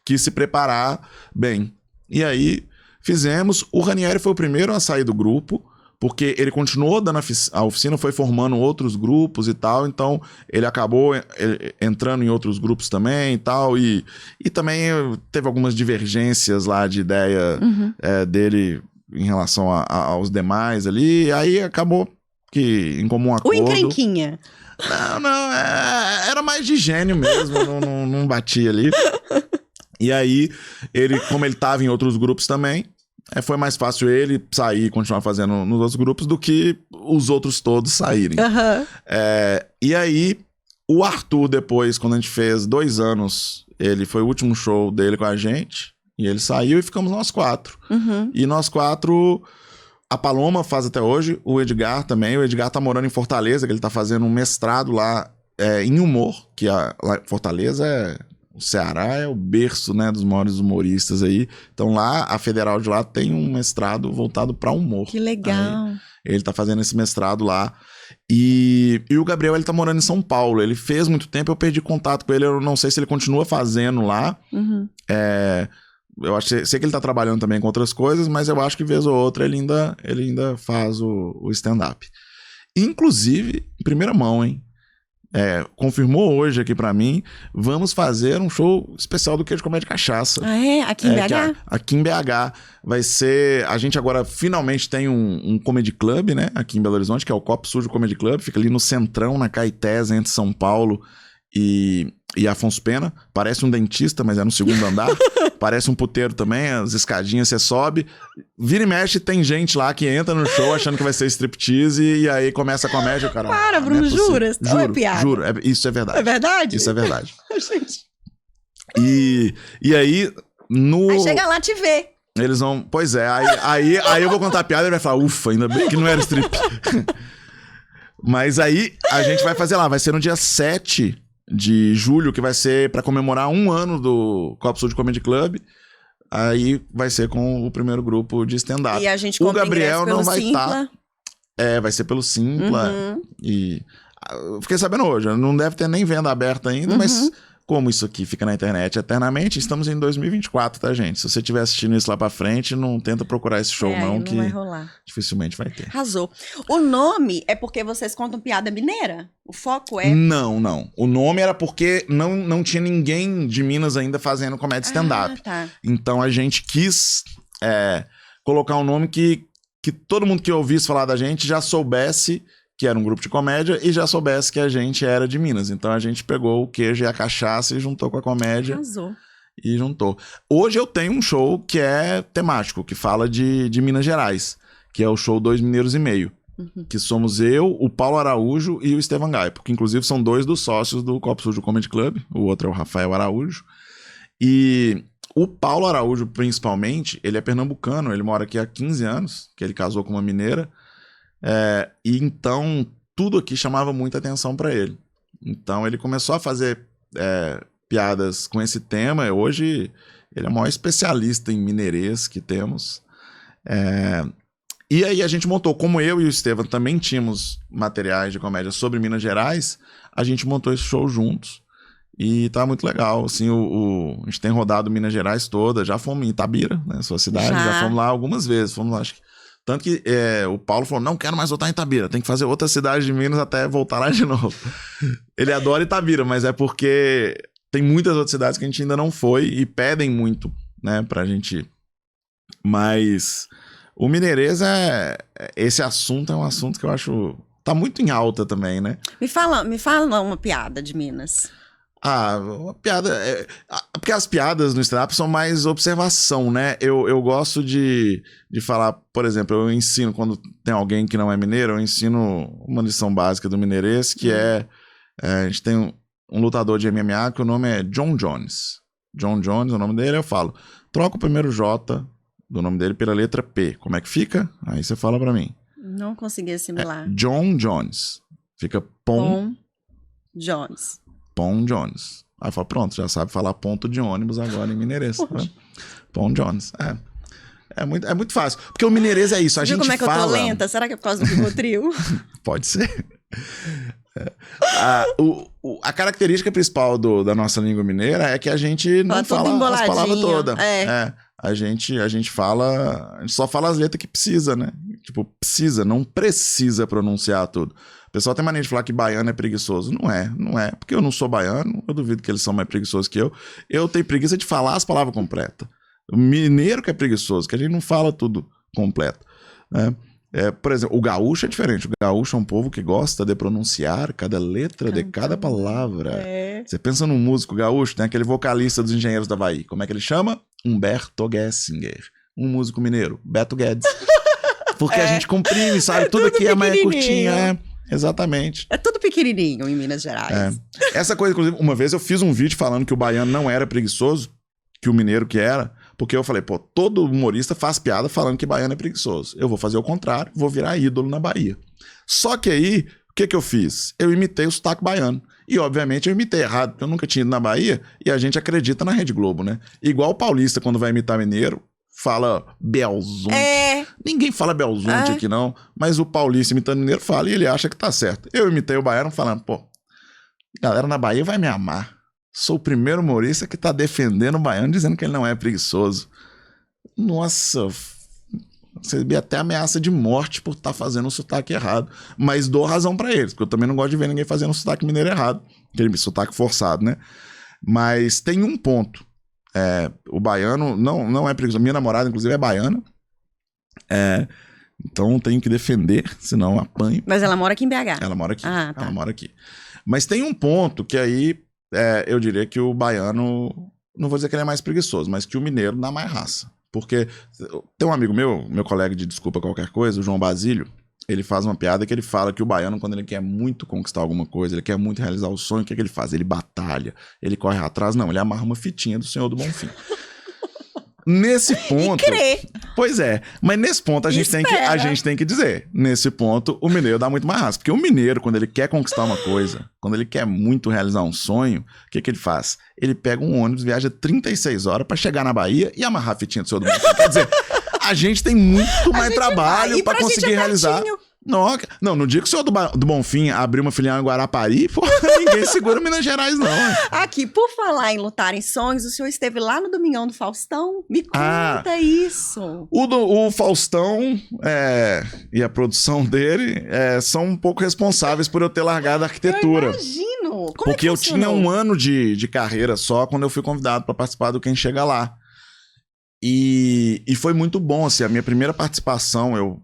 quis se preparar bem. E aí fizemos. O Ranieri foi o primeiro a sair do grupo, porque ele continuou dando a oficina, foi formando outros grupos e tal. Então ele acabou entrando em outros grupos também e tal. E também teve algumas divergências lá de ideia dele em relação aos demais ali, e aí acabou que em comum acordo... O encrenquinha. Não, era mais de gênio mesmo, não batia ali. E aí, como ele tava em outros grupos também, foi mais fácil ele sair e continuar fazendo nos outros grupos do que os outros todos saírem. Uhum. E aí, o Arthur depois, quando a gente fez 2 anos, ele foi o último show dele com a gente, e ele saiu e ficamos nós 4. Uhum. E nós 4... A Paloma faz até hoje, o Edgar também. O Edgar tá morando em Fortaleza, que ele tá fazendo um mestrado lá em humor, que lá Fortaleza o Ceará é o berço, né, dos maiores humoristas aí. Então lá, a Federal de lá tem um mestrado voltado pra humor. Que legal. Aí, ele tá fazendo esse mestrado lá. E o Gabriel, ele tá morando em São Paulo. Ele fez muito tempo, eu perdi contato com ele. Eu não sei se ele continua fazendo lá. Uhum. Eu sei que ele tá trabalhando também com outras coisas, mas eu acho que vez ou outra ele ainda faz o stand-up. Inclusive, em primeira mão, hein? Confirmou hoje aqui pra mim, vamos fazer um show especial do Queijo Comédia Cachaça. Ah, é? Aqui em BH? Aqui em BH. Vai ser... A gente agora finalmente tem um comedy club, né? Aqui em Belo Horizonte, que é o Copo Sujo Comedy Club. Fica ali no centrão, na Caetés, entre São Paulo e Afonso Pena. Parece um dentista, mas é no 2º andar. Parece um puteiro também, as escadinhas você sobe. Vira e mexe, tem gente lá que entra no show achando que vai ser striptease e aí começa a comédia, cara. Para, Bruno, jura? Ou é piada? Juro, isso é verdade. É verdade? Isso é verdade. Gente. E aí, Aí chega lá te ver. Eles vão... Pois é, aí eu vou contar a piada e ele vai falar, ufa, ainda bem que não era strip. Mas aí, a gente vai fazer lá, vai ser no dia 7 de julho, que vai ser pra comemorar 1 ano do Copo Sujo Comedy Club. Aí vai ser com o primeiro grupo de stand-up. E a gente o Gabriel não vai estar. Vai ser pelo Simpla. Uhum. E eu fiquei sabendo hoje, não deve ter nem venda aberta ainda, mas como isso aqui fica na internet eternamente, estamos em 2024, tá, gente? Se você estiver assistindo isso lá pra frente, não tenta procurar esse show, não, que vai rolar. Dificilmente vai ter. Arrasou. O nome é porque vocês contam piada mineira? O foco é... Não. O nome era porque não tinha ninguém de Minas ainda fazendo comédia stand-up. Tá. Então a gente quis colocar um nome que todo mundo que ouvisse falar da gente já soubesse que era um grupo de comédia e já soubesse que a gente era de Minas. Então a gente pegou o queijo e a cachaça e juntou com a comédia. Arrasou. E juntou. Hoje eu tenho um show que é temático, que fala de Minas Gerais, que é o show 2 Mineiros e Meio. Que somos eu, o Paulo Araújo e o Estevam Gaipo, que inclusive são 2 dos sócios do Copo Sujo Comedy Club. O outro é o Rafael Araújo. E o Paulo Araújo, principalmente, ele é pernambucano, ele mora aqui há 15 anos, que ele casou com uma mineira. E então tudo aqui chamava muita atenção pra ele. Então ele começou a fazer piadas com esse tema. Hoje ele é o maior especialista em mineirês que temos. E aí a gente montou, como eu e o Estevam também tínhamos materiais de comédia sobre Minas Gerais, a gente montou esse show juntos. E tá muito legal, assim, a gente tem rodado Minas Gerais toda, já fomos em Itabira, né, sua cidade, já fomos lá algumas vezes, fomos lá, acho que... Tanto que o Paulo falou, não quero mais voltar em Itabira, tem que fazer outra cidade de Minas até voltar lá de novo. Ele adora Itabira, mas é porque tem muitas outras cidades que a gente ainda não foi e pedem muito, né, pra gente... Mas o mineirês esse assunto é um assunto que eu acho... Tá muito em alta também, né? Me fala uma piada de Minas. Uma piada... porque as piadas no stand-up são mais observação, né? Eu gosto de falar, por exemplo, eu ensino, quando tem alguém que não é mineiro, eu ensino uma lição básica do mineirês, que a gente tem um lutador de MMA que o nome é John Jones. John Jones, o nome dele, eu falo, troca o primeiro J do nome dele pela letra P. Como é que fica? Aí você fala pra mim. Não consegui assimilar. John Jones. Fica Pom Jones. Pom Jones. Aí fala, pronto, já sabe falar ponto de ônibus agora em mineirês. Né? Pom Jones. É muito fácil. Porque o mineirês é isso, a gente fala... Viu como é que eu tô lenta? Será que é por causa do Rivotril? Pode ser. A característica principal da nossa língua mineira é que a gente não fala as palavras todas. A gente fala... A gente só fala as letras que precisa, né? Tipo, precisa, não precisa pronunciar tudo. O pessoal tem mania de falar que baiano é preguiçoso. Não é. Porque eu não sou baiano, eu duvido que eles são mais preguiçosos que eu. Eu tenho preguiça de falar as palavras completas. O mineiro que é preguiçoso, que a gente não fala tudo completo, né? Por exemplo, o gaúcho é diferente. O gaúcho é um povo que gosta de pronunciar cada letra de cada palavra. Você pensa num músico gaúcho, tem aquele vocalista dos Engenheiros da Havaí. Como é que ele chama? Humberto Gessinger. Um músico mineiro, Beto Guedes. Porque a gente comprime, sabe? Tudo aqui é mais curtinho. Exatamente. É tudo pequenininho em Minas Gerais. Essa coisa, inclusive, uma vez eu fiz um vídeo falando que o baiano não era preguiçoso, que o mineiro que era, porque eu falei, pô, todo humorista faz piada falando que baiano é preguiçoso. Eu vou fazer o contrário, vou virar ídolo na Bahia. Só que aí, o que eu fiz? Eu imitei o sotaque baiano. E, obviamente, eu imitei errado, porque eu nunca tinha ido na Bahia, e a gente acredita na Rede Globo, né? Igual o paulista, quando vai imitar mineiro, fala Belzonte. Ninguém fala Belzonte aqui, não. Mas o paulista imitando mineiro fala e ele acha que tá certo. Eu imitei o baiano falando, pô, galera na Bahia vai me amar. Sou o primeiro humorista que tá defendendo o baiano, dizendo que ele não é preguiçoso. Nossa, recebi até ameaça de morte por estar fazendo o sotaque errado. Mas dou razão pra eles, porque eu também não gosto de ver ninguém fazendo o sotaque mineiro errado. Aquele sotaque forçado, né? Mas tem um ponto. O baiano não é preguiçoso. Minha namorada, inclusive, é baiana. Então tenho que defender, senão apanho. Mas ela mora aqui em BH? Ela mora aqui. Tá. Ela mora aqui. Mas tem um ponto que aí eu diria que o baiano, não vou dizer que ele é mais preguiçoso, mas que o mineiro dá mais raça. Porque tem um amigo meu colega de Desculpa Qualquer Coisa, o João Basílio, ele faz uma piada que ele fala que o baiano, quando ele quer muito conquistar alguma coisa, ele quer muito realizar o sonho, o que ele faz? Ele batalha, ele corre atrás, não, ele amarra uma fitinha do Senhor do Bonfim. Nesse ponto... E crê. Pois é, mas nesse ponto a gente tem que dizer, nesse ponto o mineiro dá muito mais raça, porque o mineiro, quando ele quer conquistar uma coisa, quando ele quer muito realizar um sonho, o que ele faz? Ele pega um ônibus, viaja 36 horas pra chegar na Bahia e amarrar a fitinha do Senhor do Bonfim. Quer dizer, a gente tem muito mais trabalho pra conseguir realizar. Não dia que o Senhor do Bonfim abrir uma filial em Guarapari, pô, ninguém segura Minas Gerais, não. Aqui, por falar em lutar em sonhos, o senhor esteve lá no Domingão do Faustão? Me conta isso. O Faustão e a produção dele são um pouco responsáveis por eu ter largado a arquitetura. Eu imagino. Como porque eu tinha um ano de carreira só quando eu fui convidado para participar do Quem Chega Lá. E foi muito bom, assim, a minha primeira participação,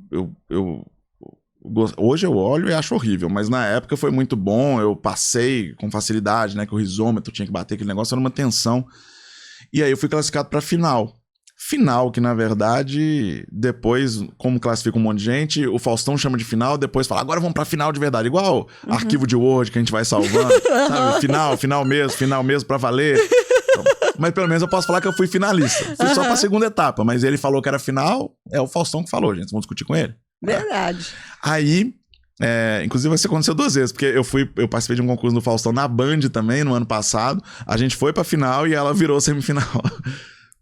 hoje eu olho e acho horrível, mas na época foi muito bom, eu passei com facilidade, né, que o risômetro tinha que bater, aquele negócio era uma tensão, e aí eu fui classificado para final, que na verdade, depois, como classifica um monte de gente, o Faustão chama de final, depois fala, agora vamos pra final de verdade, igual arquivo de Word que a gente vai salvando, sabe, final mesmo pra valer. Então, mas pelo menos eu posso falar que eu fui finalista, fui só pra segunda etapa, mas ele falou que era final, é o Faustão que falou, gente, vamos discutir com ele. Verdade. Aí, inclusive isso aconteceu 2 vezes, porque eu participei de um concurso do Faustão na Band também, no ano passado, a gente foi pra final e ela virou semifinal.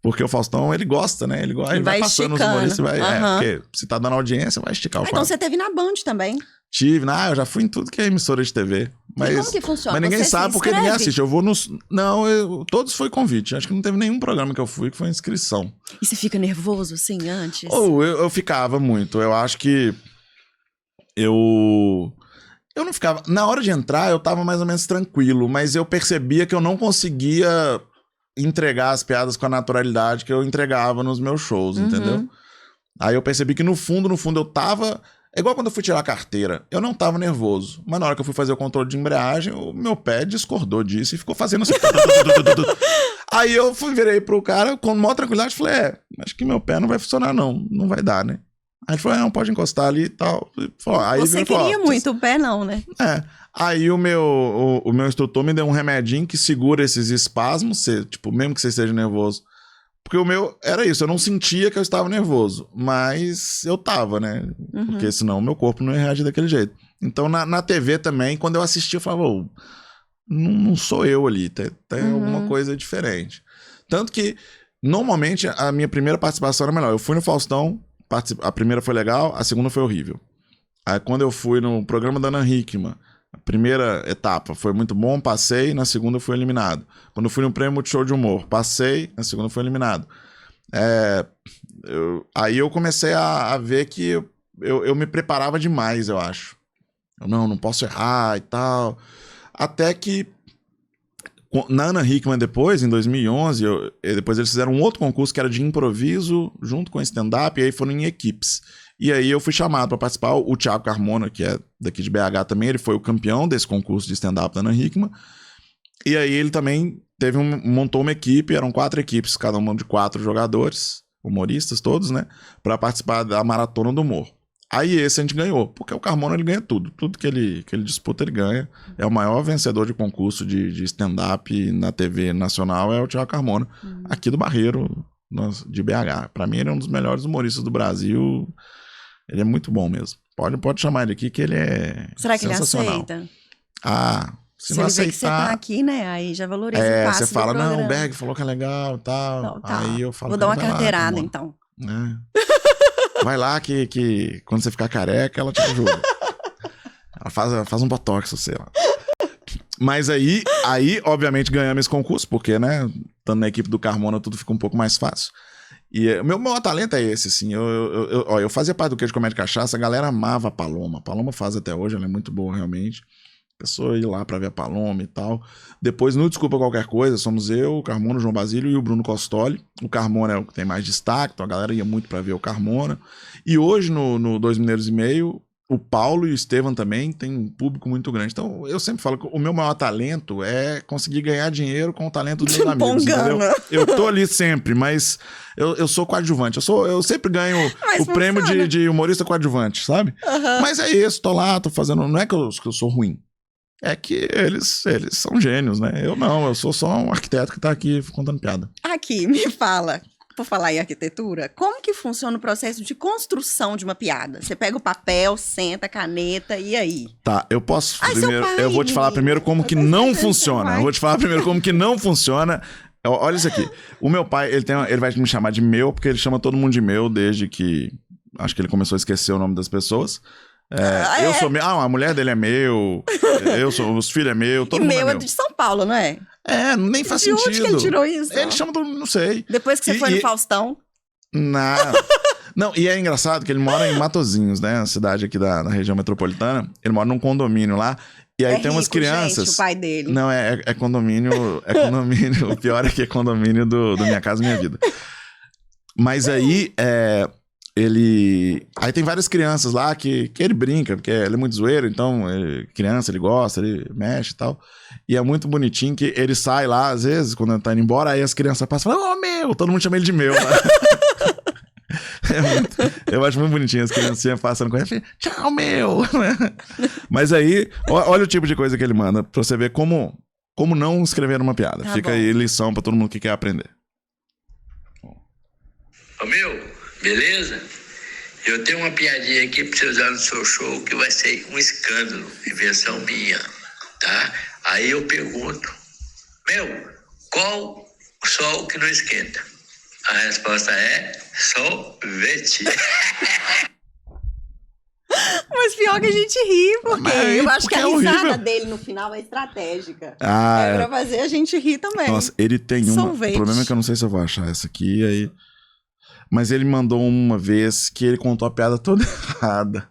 Porque o Faustão, ele gosta, né? Ele vai passando os humoristas, porque se tá dando audiência, vai esticar o quadro. Então você teve na Band também? Tive, eu já fui em tudo que é emissora de TV. Mas, como que funciona? Mas ninguém você sabe porque ninguém assiste. Eu vou nos... Não, todos foi convite. Acho que não teve nenhum programa que eu fui que foi inscrição. E você fica nervoso, assim, antes? Eu ficava muito. Eu acho que eu não ficava... Na hora de entrar, eu tava mais ou menos tranquilo, mas eu percebia que eu não conseguia entregar as piadas com a naturalidade que eu entregava nos meus shows, entendeu? Aí eu percebi que no fundo eu tava... É igual quando eu fui tirar a carteira. Eu não tava nervoso. Mas na hora que eu fui fazer o controle de embreagem, o meu pé discordou disso e ficou fazendo assim. Aí eu virei pro cara com maior tranquilidade e falei, acho que meu pé não vai funcionar não. Não vai dar, né? Aí ele falou, não, pode encostar ali e tal. Aí você queria muito o pé não, né? Aí o meu instrutor me deu um remedinho que segura esses espasmos, mesmo que você esteja nervoso. Porque o meu era isso, eu não sentia que eu estava nervoso, mas eu tava, né? Porque senão o meu corpo não ia reagir daquele jeito. Então na TV também, quando eu assistia, eu falava, não sou eu ali, tem alguma coisa diferente. Tanto que, normalmente, a minha primeira participação era melhor. Eu fui no Faustão, a primeira foi legal, a segunda foi horrível. Aí quando eu fui no programa da Ana Hickman, a primeira etapa foi muito bom, passei, na segunda fui eliminado. Quando eu fui no Prêmio Multishow de Humor, passei, na segunda fui eliminado. Aí eu comecei a ver que eu me preparava demais, eu acho. Eu não posso errar e tal. Até que, Na Ana Hickman depois, em 2011, depois eles fizeram um outro concurso que era de improviso junto com stand-up, e aí foram em equipes. E aí eu fui chamado para participar. O Thiago Carmona, que é daqui de BH também, ele foi o campeão desse concurso de stand-up da Ana Hickman. E aí ele também montou uma equipe, eram 4 equipes, cada uma de 4 jogadores, humoristas todos, né? Para participar da Maratona do Humor. Aí esse a gente ganhou, porque o Carmona ele ganha tudo. Tudo que ele disputa, ele ganha. É o maior vencedor de concurso de stand-up na TV nacional, é o Thiago Carmona, aqui do Barreiro, de BH. Pra mim, ele é um dos melhores humoristas do Brasil. Ele é muito bom mesmo. Pode chamar ele aqui, que ele é Será que sensacional. ele aceita? Se ele não vê que você tá aceitar... aqui, né? Aí já valoriza o passe você fala, do programa. não, o Berg falou que é legal e tal. Não, tá. Aí eu falo... Vou dar uma vai lá, carteirada, Carmona. então. Vai lá que quando você ficar careca, ela te ajuda. Ela faz um botox, sei lá. Mas aí, obviamente, ganhamos esse concurso, porque, né, estando na equipe do Carmona, tudo fica um pouco mais fácil. E o meu maior talento é esse, assim. Eu fazia parte do Queijo Comédia Cachaça, a galera amava a Paloma. A Paloma faz até hoje, ela é muito boa, realmente. A pessoa ir lá pra ver a Paloma e tal. Depois, no Desculpa Qualquer Coisa, somos eu, o Carmona, o João Basílio e o Bruno Costoli. O Carmona é o que tem mais destaque, então a galera ia muito pra ver o Carmona. E hoje, no 2 Mineiros e Meio, o Paulo e o Estevam também tem um público muito grande. Então, eu sempre falo que o meu maior talento é conseguir ganhar dinheiro com o talento dos meus amigos, entendeu? Eu tô ali sempre, mas eu sou coadjuvante. Eu sempre ganho o prêmio de humorista coadjuvante, sabe? Mas é isso, tô lá, tô fazendo... Não é que eu sou ruim. É que eles são gênios, né? Eu não, eu sou só um arquiteto que tá aqui contando piada. Aqui, me fala, por falar em arquitetura, como que funciona o processo de construção de uma piada? Você pega o papel, senta a caneta, e aí? Tá, eu posso primeiro... Eu vou te falar primeiro como que não funciona. Eu vou te falar primeiro como que não funciona. Olha isso aqui. O meu pai, ele vai me chamar de meu, porque ele chama todo mundo de meu desde que... Acho que ele começou a esquecer o nome das pessoas. Eu sou meu, a mulher dele é meu, os filhos é meu, todo mundo é meu. É de São Paulo, não é? Nem faz sentido. De onde que ele tirou isso? Ele chama todo mundo, não sei. Depois que você foi no Faustão? Não, e é engraçado que ele mora em Matozinhos, né? A cidade aqui da região metropolitana. Ele mora num condomínio lá. E aí tem umas crianças. Gente, o pai dele. Não, é condomínio. É condomínio. O pior é que é condomínio do Minha Casa Minha Vida. Mas aí, Aí tem várias crianças lá que ele brinca, porque ele é muito zoeiro, então criança, ele gosta, ele mexe e tal. E é muito bonitinho que ele sai lá, às vezes, quando ele tá indo embora, aí as crianças passam e falam, meu! Todo mundo chama ele de meu. Eu acho muito bonitinho as criancinhas passando com ele, tchau, meu! Mas aí, olha o tipo de coisa que ele manda, pra você ver como não escrever uma piada. Fica aí lição pra todo mundo que quer aprender. Meu, beleza? Eu tenho uma piadinha aqui pra você usar no seu show que vai ser um escândalo, invenção minha, tá? Aí eu pergunto, qual o sol que não esquenta? A resposta é sorvete. Mas pior que a gente ri, porque eu acho que a risada horrível. Dele no final é estratégica. É pra fazer a gente rir também. Nossa, ele tem uma... O problema é que eu não sei se eu vou achar essa aqui, aí... Mas ele mandou uma vez que ele contou a piada toda errada.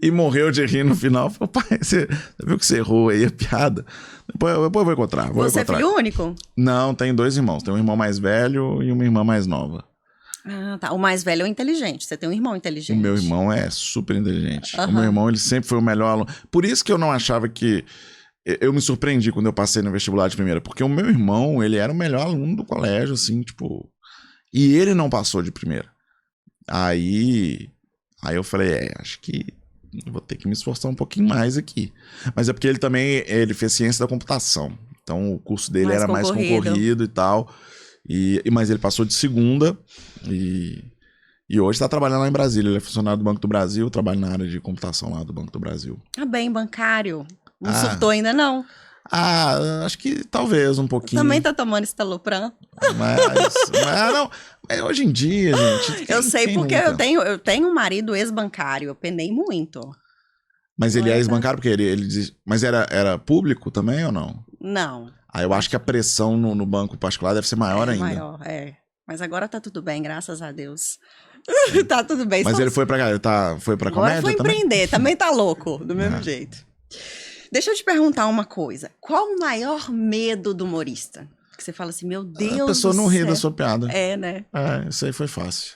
E morreu de rir no final. Falei, pai, você viu que você errou aí a piada? Depois eu vou encontrar. Você é filho único? Não, tem 2 irmãos. Tem um irmão mais velho e uma irmã mais nova. Ah, tá. O mais velho é inteligente. Você tem um irmão inteligente. O meu irmão é super inteligente. O meu irmão, ele sempre foi o melhor aluno. Por isso que eu não achava que... Eu me surpreendi quando eu passei no vestibular de primeira. Porque o meu irmão, ele era o melhor aluno do colégio, assim, tipo... E ele não passou de primeira. Aí eu falei, acho que vou ter que me esforçar um pouquinho mais aqui. Mas é porque ele fez ciência da computação. Então o curso dele era mais concorrido e tal. Mas ele passou de segunda e hoje está trabalhando lá em Brasília. Ele é funcionário do Banco do Brasil, trabalha na área de computação lá do Banco do Brasil. Bem, bancário. Não surtou ainda não? Acho que talvez um pouquinho. Também tá tomando Estalopram. Mas hoje em dia, gente... Eu sei porque eu tenho um marido ex-bancário, eu penei muito. Mas ele é ex-bancário porque ele diz... Mas era público também ou não? Não. Eu acho que a pressão no banco particular deve ser maior ainda. Maior, Mas agora tá tudo bem, graças a Deus. Tá tudo bem. Mas ele foi pra cá, foi pra agora comédia foi também? Empreender, também tá louco, do mesmo jeito. Deixa eu te perguntar uma coisa. Qual o maior medo do humorista? Que você fala assim, meu Deus do céu. A pessoa não ri da sua piada. É, né? Isso aí foi fácil.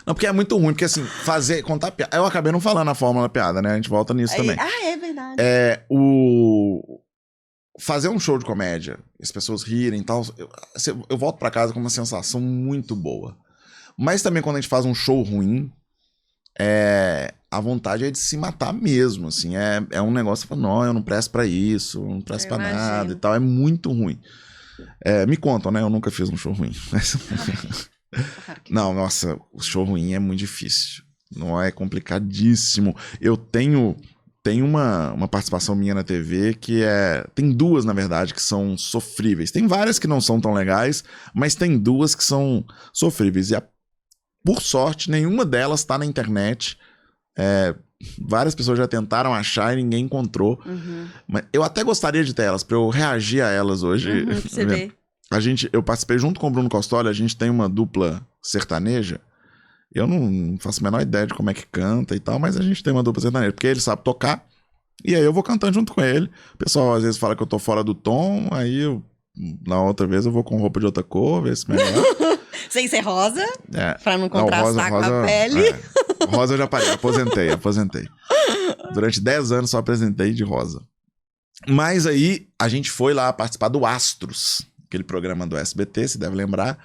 Não, porque é muito ruim, porque assim, contar piada... Eu acabei não falando a fórmula da piada, né? A gente volta nisso também. É verdade. Fazer um show de comédia, as pessoas rirem e tal, eu volto pra casa com uma sensação muito boa. Mas também quando a gente faz um show ruim, a vontade é de se matar mesmo, assim. É um negócio, você fala, não, eu não presto pra isso, eu não presto pra nada e tal. É muito ruim. Me contam, né? Eu nunca fiz um show ruim. Mas... Não, nossa, o show ruim é muito difícil. Não é complicadíssimo. Eu tenho uma participação minha na TV que tem duas, na verdade, que são sofríveis. Tem várias que não são tão legais, mas tem duas que são sofríveis. E, por sorte, nenhuma delas tá na internet. Várias pessoas já tentaram achar e ninguém encontrou. Uhum. Mas eu até gostaria de ter elas, pra eu reagir a elas hoje. Pra você ver. Eu participei junto com o Bruno Costoli, a gente tem uma dupla sertaneja. Eu não faço a menor ideia de como é que canta e tal, mas a gente tem uma dupla sertaneja, porque ele sabe tocar, e aí eu vou cantando junto com ele. O pessoal às vezes fala que eu tô fora do tom, aí na outra vez eu vou com roupa de outra cor, ver se melhor. Sem ser rosa, pra não contrastar com a pele. Rosa eu já parei, aposentei. Durante 10 anos só apresentei de rosa. Mas aí a gente foi lá participar do Astros, aquele programa do SBT, se deve lembrar,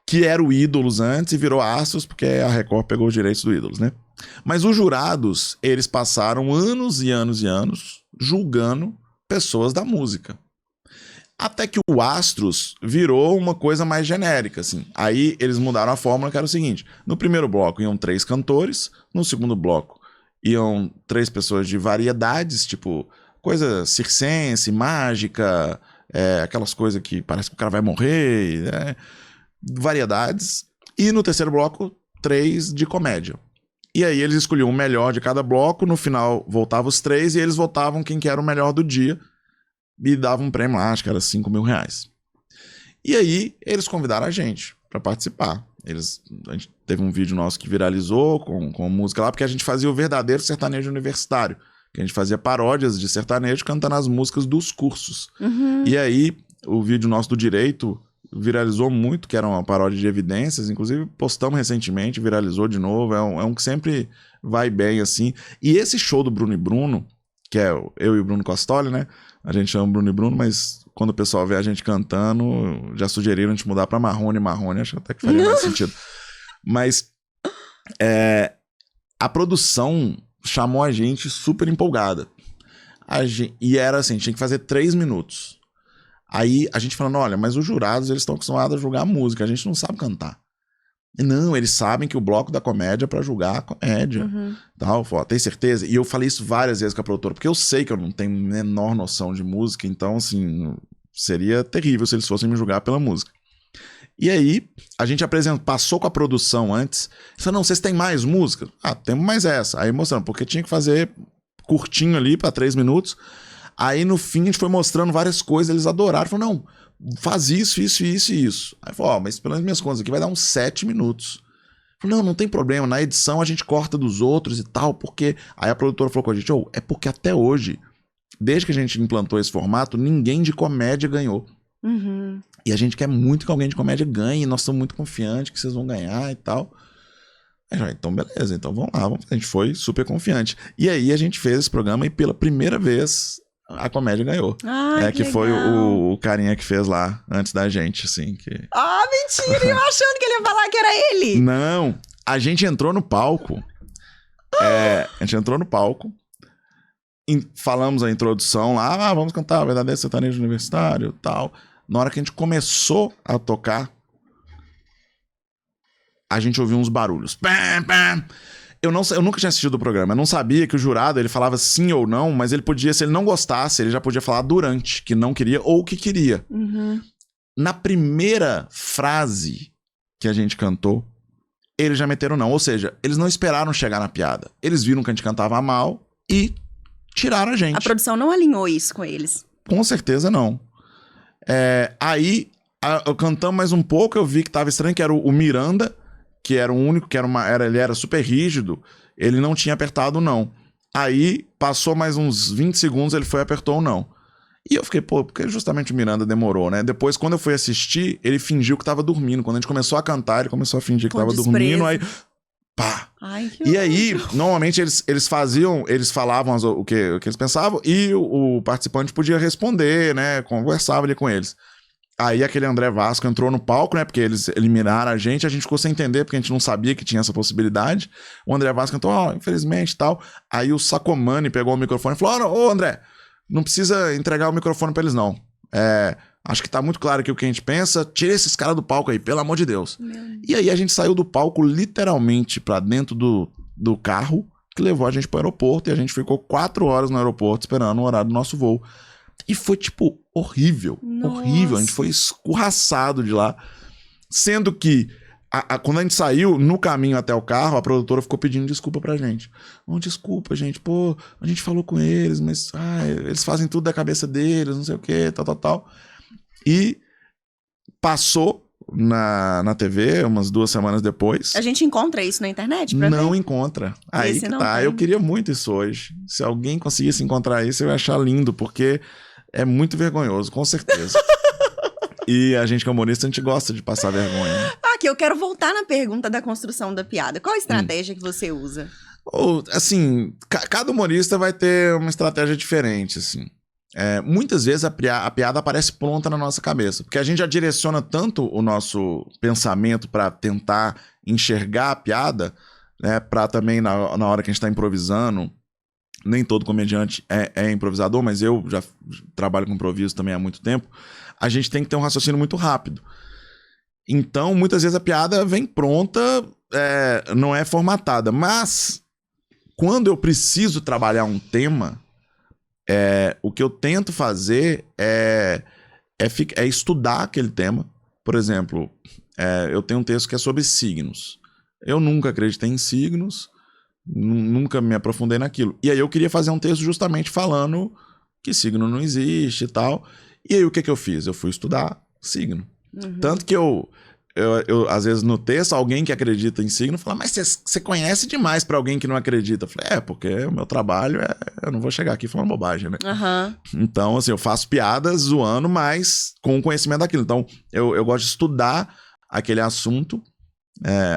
que era o Ídolos antes e virou Astros, porque a Record pegou os direitos do Ídolos, né? Mas os jurados, eles passaram anos e anos e anos julgando pessoas da música. Até que o Astros virou uma coisa mais genérica, assim. Aí eles mudaram a fórmula, que era o seguinte: no primeiro bloco iam 3 cantores, no segundo bloco iam 3 pessoas de variedades, tipo coisa circense, mágica, aquelas coisas que parece que o cara vai morrer, variedades. E no terceiro bloco, 3 de comédia. E aí eles escolhiam o melhor de cada bloco, no final voltavam os 3 e eles votavam quem que era o melhor do dia. E davam um prêmio lá, acho que era R$5.000. E aí, eles convidaram a gente pra participar. A gente teve um vídeo nosso que viralizou com música lá, porque a gente fazia o verdadeiro sertanejo universitário. Que a gente fazia paródias de sertanejo cantando as músicas dos cursos. Uhum. E aí, o vídeo nosso do Direito viralizou muito, que era uma paródia de Evidências. Inclusive, postamos recentemente, viralizou de novo. É um que sempre vai bem, assim. E esse show do Bruno e Bruno, que é eu e o Bruno Costoli, né? A gente chama Bruno e Bruno, mas quando o pessoal vê a gente cantando, já sugeriram a gente mudar pra Marrone e Marrone, acho até que faria mais sentido. Mas a produção chamou a gente super empolgada. E era assim, tinha que fazer 3 minutos. Aí a gente falando, olha, mas os jurados, eles estão acostumados a julgar música, a gente não sabe cantar. Não, eles sabem que o bloco da comédia é pra julgar a comédia. Uhum. Tal, tem certeza? E eu falei isso várias vezes com a produtora, porque eu sei que eu não tenho a menor noção de música, então, assim, seria terrível se eles fossem me julgar pela música. E aí, a gente passou com a produção antes, e falou, não, vocês têm mais música? Temos mais essa. Aí mostrando, porque tinha que fazer curtinho ali pra 3 minutos. Aí, no fim, a gente foi mostrando várias coisas, eles adoraram. Falaram, não, faz isso, isso, isso e isso. Aí falou, mas pelas minhas contas aqui vai dar uns 7 minutos. Falei, não tem problema, na edição a gente corta dos outros e tal, porque... Aí a produtora falou com a gente, é porque até hoje, desde que a gente implantou esse formato, ninguém de comédia ganhou. Uhum. E a gente quer muito que alguém de comédia ganhe, e nós estamos muito confiantes que vocês vão ganhar e tal. Então beleza, então vamos lá. A gente foi super confiante. E aí a gente fez esse programa e pela primeira vez... a comédia ganhou. Que foi legal. o carinha que fez lá antes da gente, assim. Mentira! Eu achando que ele ia falar que era ele. Não, a gente entrou no palco. Falamos a introdução lá, vamos cantar o verdadeiro sertanejo universitário e tal. Na hora que a gente começou a tocar, a gente ouviu uns barulhos. Pam, pam. Eu nunca tinha assistido o programa. Eu não sabia que o jurado, ele falava sim ou não, mas ele podia, se ele não gostasse, ele já podia falar durante, que não queria ou que queria. Uhum. Na primeira frase que a gente cantou, eles já meteram não. Ou seja, eles não esperaram chegar na piada. Eles viram que a gente cantava mal e tiraram a gente. A produção não alinhou isso com eles. Com certeza não. Aí, eu cantamos mais um pouco, eu vi que tava estranho, que era o Miranda, que era o único, ele era super rígido, ele não tinha apertado não. Aí, passou mais uns 20 segundos, ele foi e apertou o não. E eu fiquei, pô, porque justamente o Miranda demorou, né? Depois, quando eu fui assistir, ele fingiu que tava dormindo. Quando a gente começou a cantar, ele começou a fingir que tava dormindo, aí... Pá! Ai, que E aí, normalmente, eles falavam o que eles pensavam e o participante podia responder, né? Conversava ali com eles. Aí aquele André Vasco entrou no palco, né? Porque eles eliminaram a gente ficou sem entender, porque a gente não sabia que tinha essa possibilidade. O André Vasco entrou, infelizmente e tal. Aí o Sacomani pegou o microfone e falou: ô André, não precisa entregar o microfone pra eles, não. Acho que tá muito claro aqui o que a gente pensa. Tira esses caras do palco aí, pelo amor de Deus. E aí a gente saiu do palco literalmente pra dentro do carro que levou a gente pro aeroporto. E a gente ficou 4 horas no aeroporto esperando o horário do nosso voo. E foi, tipo, horrível. Nossa. Horrível. A gente foi escorraçado de lá. Sendo que, quando a gente saiu, no caminho até o carro, a produtora ficou pedindo desculpa pra gente. Desculpa, gente. Pô, a gente falou com eles, mas eles fazem tudo da cabeça deles, não sei o quê, tal. E passou na TV umas 2 semanas depois. A gente encontra isso na internet pra Não ver? encontra. Aí Esse que não tá. tem. Eu queria muito isso hoje. Se alguém conseguisse encontrar isso, eu ia achar lindo, porque é muito vergonhoso, com certeza. E a gente que é humorista, a gente gosta de passar vergonha. Né? Aqui, eu quero voltar na pergunta da construção da piada. Qual a estratégia que você usa? Assim, cada humorista vai ter uma estratégia diferente, assim. Muitas vezes a piada aparece pronta na nossa cabeça, porque a gente já direciona tanto o nosso pensamento para tentar enxergar a piada, né, para também na hora que a gente está improvisando. Nem todo comediante é improvisador, mas eu já trabalho com improviso também há muito tempo. A gente tem que ter um raciocínio muito rápido. Então, muitas vezes a piada vem pronta, não é formatada. Mas, quando eu preciso trabalhar um tema, o que eu tento fazer é estudar aquele tema. Por exemplo, eu tenho um texto que é sobre signos. Eu nunca acreditei em signos, nunca me aprofundei naquilo. E aí eu queria fazer um texto justamente falando que signo não existe e tal. E aí o que eu fiz? Eu fui estudar signo. Uhum. Tanto que eu às vezes no texto, alguém que acredita em signo fala: mas você conhece demais pra alguém que não acredita. Eu falei: porque o meu trabalho eu não vou chegar aqui falando bobagem, né? Uhum. Então, assim, eu faço piadas zoando, mas com o conhecimento daquilo. Então, eu gosto de estudar aquele assunto,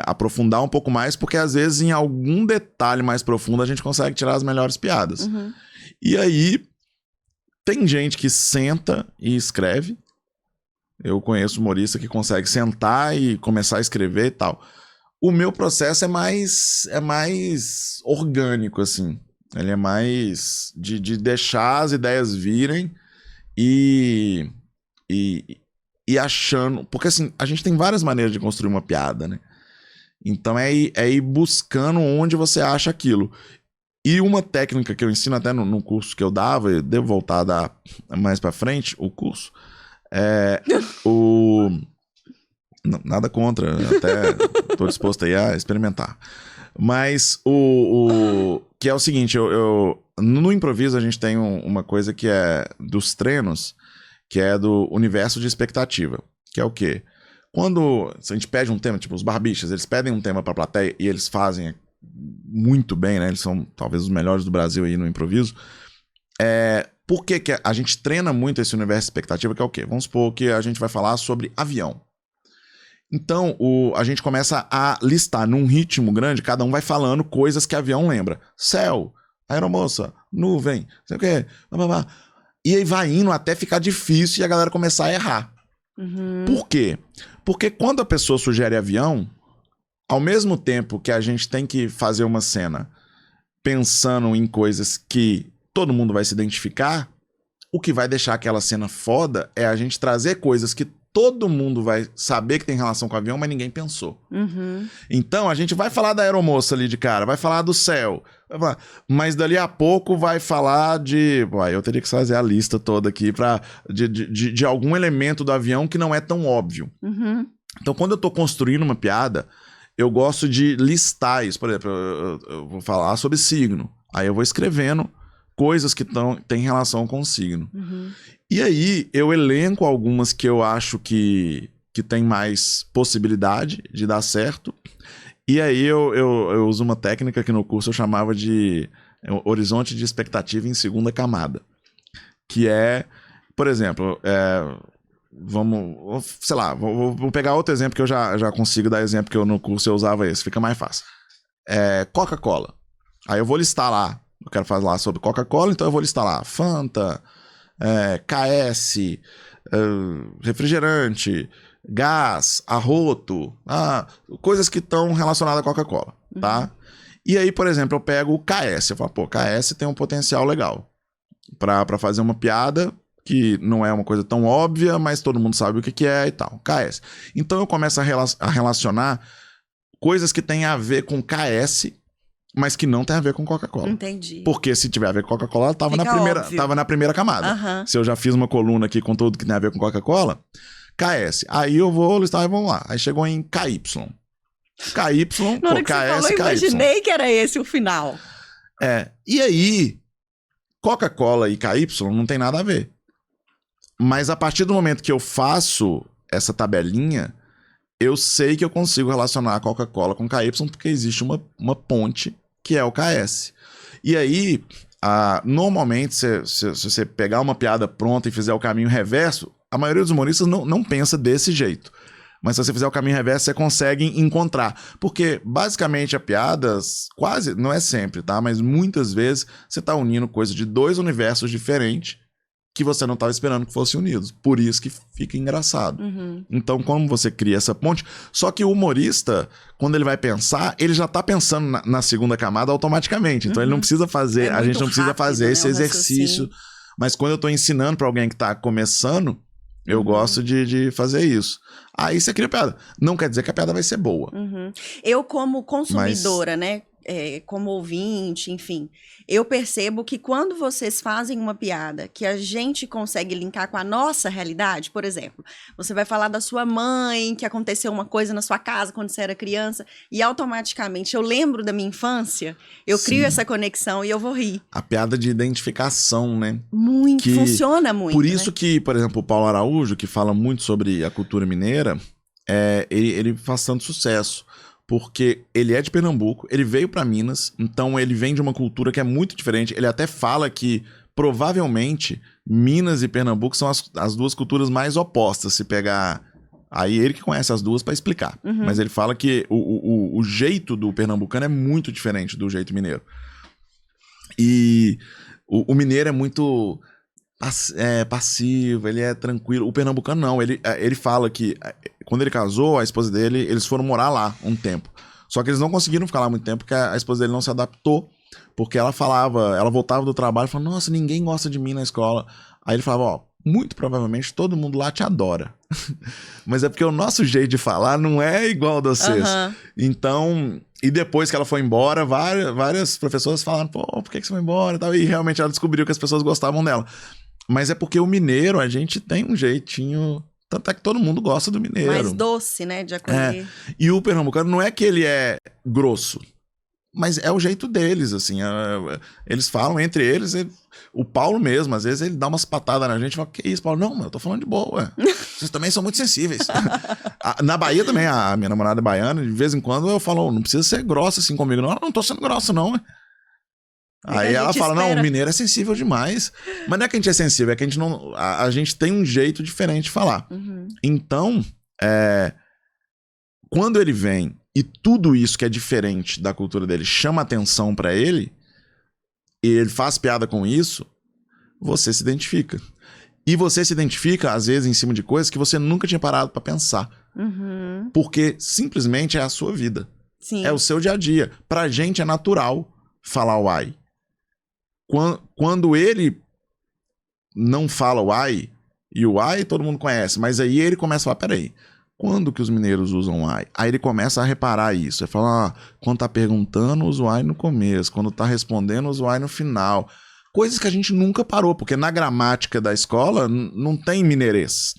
aprofundar um pouco mais, porque às vezes em algum detalhe mais profundo a gente consegue tirar as melhores piadas. Uhum. E aí, tem gente que senta e escreve. Eu conheço humorista que consegue sentar e começar a escrever e tal. O meu processo é mais orgânico, assim. Ele é mais de deixar as ideias virem e achando... Porque, assim, a gente tem várias maneiras de construir uma piada, né? Então é ir buscando onde você acha aquilo. E uma técnica que eu ensino até no curso que eu dava, eu devo voltar a dar mais pra frente, o curso... Nada contra, até tô disposto aí a experimentar. Mas que é o seguinte, no improviso a gente tem uma coisa que é dos treinos, que é do universo de expectativa. Que é o quê? Quando a gente pede um tema, tipo os barbichas, eles pedem um tema pra plateia e eles fazem muito bem, né? Eles são talvez os melhores do Brasil aí no improviso. Por que a gente treina muito esse universo de expectativa, que é o quê? Vamos supor que a gente vai falar sobre avião. Então, a gente começa a listar num ritmo grande, cada um vai falando coisas que avião lembra. Céu, aeromoça, nuvem, não sei o quê. Blá, blá, blá. E aí vai indo até ficar difícil e a galera começar a errar. Uhum. Por quê? Porque quando a pessoa sugere avião, ao mesmo tempo que a gente tem que fazer uma cena pensando em coisas que todo mundo vai se identificar, o que vai deixar aquela cena foda é a gente trazer coisas que todo mundo vai saber que tem relação com o avião, mas ninguém pensou. Uhum. Então, a gente vai falar da aeromoça ali de cara, vai falar do céu, mas dali a pouco vai falar de... eu teria que fazer a lista toda aqui de algum elemento do avião que não é tão óbvio. Uhum. Então, quando eu tô construindo uma piada, eu gosto de listar isso. Por exemplo, eu vou falar sobre signo. Aí eu vou escrevendo coisas que têm relação com o signo. Uhum. E aí, eu elenco algumas que eu acho que tem mais possibilidade de dar certo. E aí, eu uso uma técnica que no curso eu chamava de horizonte de expectativa em segunda camada. Que é, por exemplo, vamos, sei lá, vou pegar outro exemplo que eu já consigo dar exemplo, que eu no curso eu usava esse, fica mais fácil. Coca-Cola. Aí eu vou listar lá, eu quero falar sobre Coca-Cola, então eu vou listar lá Fanta, KS, refrigerante, gás, arroto, coisas que estão relacionadas à Coca-Cola, tá? E aí, por exemplo, eu pego o KS, eu falo, pô, KS tem um potencial legal pra fazer uma piada que não é uma coisa tão óbvia, mas todo mundo sabe o que é e tal, KS. Então eu começo a relacionar coisas que têm a ver com KS, mas que não tem a ver com Coca-Cola. Entendi. Porque se tiver a ver com Coca-Cola, ela tava na primeira camada. Uhum. Se eu já fiz uma coluna aqui com tudo que tem a ver com Coca-Cola, KS. Aí eu vou listar e vamos lá. Aí chegou em KY. KY, na hora que KS, você falou, eu KY. imaginei que era esse o final. E aí, Coca-Cola e KY não tem nada a ver. Mas a partir do momento que eu faço essa tabelinha, eu sei que eu consigo relacionar a Coca-Cola com KY porque existe uma ponte que é o KS. E aí, normalmente, se você pegar uma piada pronta e fizer o caminho reverso, a maioria dos humoristas não pensa desse jeito. Mas se você fizer o caminho reverso, você consegue encontrar. Porque, basicamente, a piada, quase, não é sempre, tá? Mas muitas vezes, você tá unindo coisas de dois universos diferentes que você não estava esperando que fossem unidos. Por isso que fica engraçado. Uhum. Então, como você cria essa ponte... Só que o humorista, quando ele vai pensar, ele já tá pensando na segunda camada automaticamente. Então, ele não precisa fazer... a gente não precisa fazer esse exercício. Mas quando eu tô ensinando para alguém que tá começando, eu gosto de fazer isso. Aí você cria piada. Não quer dizer que a piada vai ser boa. Uhum. Eu, como consumidora, né? Como ouvinte, enfim, eu percebo que quando vocês fazem uma piada que a gente consegue linkar com a nossa realidade, por exemplo, você vai falar da sua mãe, que aconteceu uma coisa na sua casa quando você era criança, e automaticamente eu lembro da minha infância, eu crio essa conexão e eu vou rir. A piada de identificação, né? Muito, funciona muito. Por isso que, por exemplo, o Paulo Araújo, que fala muito sobre a cultura mineira, ele faz tanto sucesso. Porque ele é de Pernambuco, ele veio pra Minas, então ele vem de uma cultura que é muito diferente. Ele até fala que, provavelmente, Minas e Pernambuco são as duas culturas mais opostas, se pegar... Aí ele que conhece as duas pra explicar. Uhum. Mas ele fala que o jeito do pernambucano é muito diferente do jeito mineiro. E o mineiro é muito... passivo, ele é tranquilo. O pernambucano não, ele fala que quando ele casou, a esposa dele, eles foram morar lá um tempo. Só que eles não conseguiram ficar lá muito tempo porque a esposa dele não se adaptou, porque ela voltava do trabalho e falava, nossa, ninguém gosta de mim na escola. Aí ele falava, muito provavelmente todo mundo lá te adora. Mas é porque o nosso jeito de falar não é igual ao de vocês. Uhum. Então... E depois que ela foi embora, várias professoras falaram, pô, por que você foi embora? E realmente ela descobriu que as pessoas gostavam dela. Mas é porque o mineiro, a gente tem um jeitinho... Tanto é que todo mundo gosta do mineiro. Mais doce, né, de acolher. E o pernambucano não é que ele é grosso, mas é o jeito deles, assim. Eles falam entre eles... O Paulo mesmo, às vezes, ele dá umas patadas na gente e fala, que isso, Paulo? Não, eu tô falando de boa. Vocês também são muito sensíveis. Na Bahia também, a minha namorada é baiana, de vez em quando eu falo, não precisa ser grossa assim comigo. Não, eu não tô sendo grossa, não. Aí ela fala, não, o mineiro é sensível demais. Mas não é que a gente é sensível, é que a gente não... A gente tem um jeito diferente de falar. Uhum. Então, quando ele vem e tudo isso que é diferente da cultura dele chama atenção pra ele, e ele faz piada com isso, você se identifica. E você se identifica, às vezes, em cima de coisas que você nunca tinha parado pra pensar. Uhum. Porque simplesmente é a sua vida. Sim. É o seu dia a dia. Pra gente é natural falar uai. Quando ele não fala uai, e o uai todo mundo conhece, mas aí ele começa a falar, peraí, quando que os mineiros usam uai? Aí ele começa a reparar isso. Ele fala, quando tá perguntando, usa uai no começo. Quando tá respondendo, usa uai no final. Coisas que a gente nunca parou, porque na gramática da escola não tem mineirês.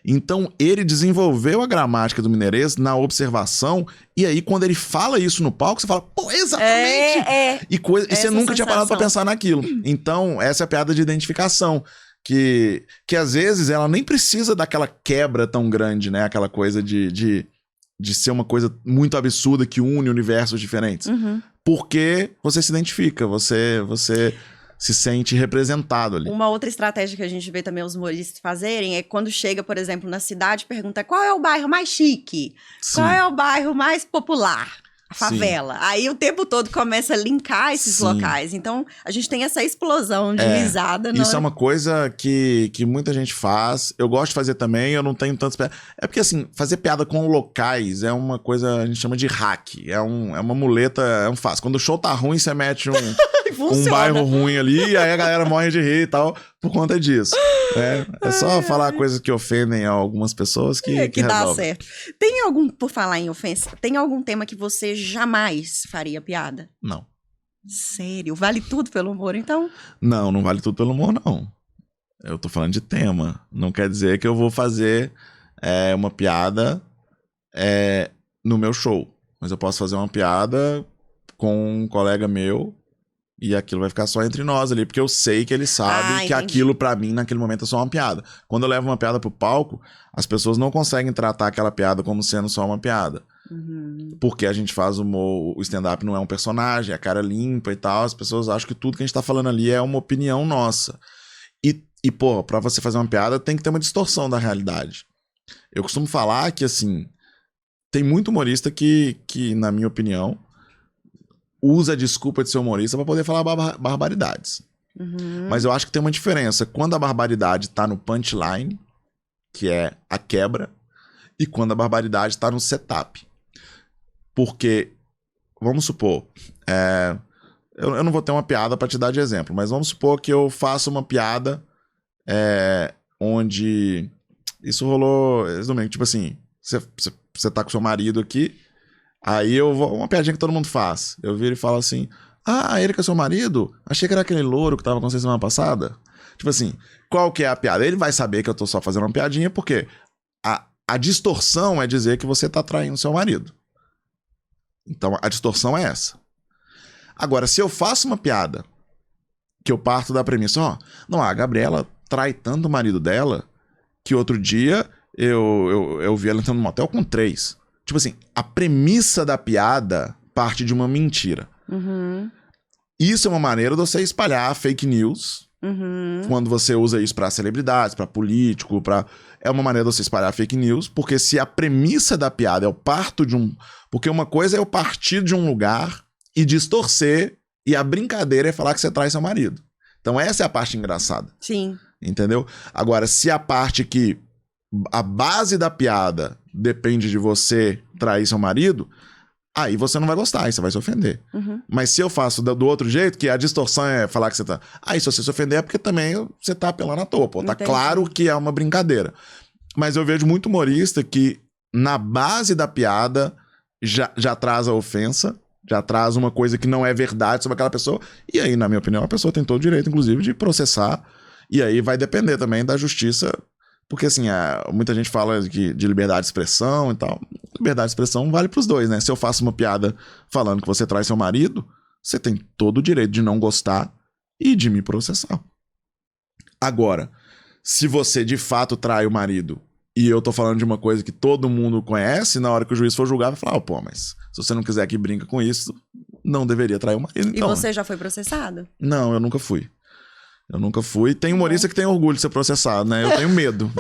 Então ele desenvolveu a gramática do mineirês na observação, e aí quando ele fala isso no palco, você fala, pô, exatamente! E você nunca tinha parado pra pensar naquilo. Então essa é a piada de identificação. Que às vezes ela nem precisa daquela quebra tão grande, né? Aquela coisa de ser uma coisa muito absurda que une universos diferentes. Uhum. porque você se identifica, você se sente representado ali. Uma outra estratégia que a gente vê também os humoristas fazerem é quando chega, por exemplo, na cidade, pergunta qual é o bairro mais chique? Sim. Qual é o bairro mais popular? A Sim. favela. Aí o tempo todo começa a linkar esses Sim. locais. Então, a gente tem essa explosão de risada. Isso é uma coisa que muita gente faz. Eu gosto de fazer também, eu não tenho tantas piadas. É porque, assim, fazer piada com locais é uma coisa, a gente chama de hack. É uma muleta, é um fácil. Quando o show tá ruim, você mete um bairro ruim ali, e aí a galera morre de rir e tal, por conta disso. É só falar coisas que ofendem algumas pessoas que dá resolve. certo. Tem algum, por falar em ofensa, tem algum tema que você jamais faria piada? Não. Sério? Vale tudo pelo humor, então? Não vale tudo pelo humor, não. Eu tô falando de tema. Não quer dizer que eu vou fazer uma piada no meu show. Mas eu posso fazer uma piada com um colega meu e aquilo vai ficar só entre nós ali, porque eu sei que ele sabe que aquilo pra mim naquele momento é só uma piada. Quando eu levo uma piada pro palco, as pessoas não conseguem tratar aquela piada como sendo só uma piada. Uhum. Porque a gente faz o stand-up não é um personagem, é a cara limpa e tal, as pessoas acham que tudo que a gente tá falando ali é uma opinião nossa. E pô, pra você fazer uma piada tem que ter uma distorção da realidade. Eu costumo falar que, assim, tem muito humorista que na minha opinião, usa a desculpa de ser humorista pra poder falar barbaridades. Uhum. Mas eu acho que tem uma diferença quando a barbaridade tá no punchline, que é a quebra, e quando a barbaridade tá no setup. Porque, vamos supor, eu não vou ter uma piada pra te dar de exemplo, mas vamos supor que eu faça uma piada onde... Isso rolou esse domingo, tipo assim, você tá com seu marido aqui, aí eu vou... Uma piadinha que todo mundo faz. Eu viro e falo assim, ele que é seu marido? Achei que era aquele louro que tava com você semana passada. Tipo assim, qual que é a piada? Ele vai saber que eu tô só fazendo uma piadinha, porque a distorção é dizer que você tá traindo seu marido. Então, a distorção é essa. Agora, se eu faço uma piada que eu parto da premissa, a Gabriela trai tanto o marido dela que outro dia eu vi ela entrando no motel com 3. Tipo assim, a premissa da piada parte de uma mentira. Uhum. Isso é uma maneira de você espalhar fake news. Uhum. Quando você usa isso pra celebridades, pra político, é uma maneira de você espalhar fake news, porque se a premissa da piada é o parto de um... Porque uma coisa é eu partir de um lugar e distorcer, e a brincadeira é falar que você trai seu marido. Então essa é a parte engraçada. Sim. Entendeu? Agora, se a parte que a base da piada depende de você trair seu marido, aí você não vai gostar, aí você vai se ofender. Uhum. Mas se eu faço do outro jeito, que a distorção é falar que você tá... Aí se você se ofender é porque também você tá apelando à toa, pô. Tá claro que é uma brincadeira. Mas eu vejo muito humorista que na base da piada já traz a ofensa, já traz uma coisa que não é verdade sobre aquela pessoa. E aí, na minha opinião, a pessoa tem todo o direito, inclusive, de processar. E aí vai depender também da justiça. Porque, assim, muita gente fala de liberdade de expressão e tal. Liberdade de expressão vale pros dois, né? Se eu faço uma piada falando que você trai seu marido, você tem todo o direito de não gostar e de me processar. Agora, se você de fato trai o marido e eu tô falando de uma coisa que todo mundo conhece, na hora que o juiz for julgar, vai falar, mas se você não quiser que brinca com isso, não deveria trair o marido. Então, e você já foi processado? Não, eu nunca fui. Tem humorista que tem orgulho de ser processado, né? Eu tenho medo.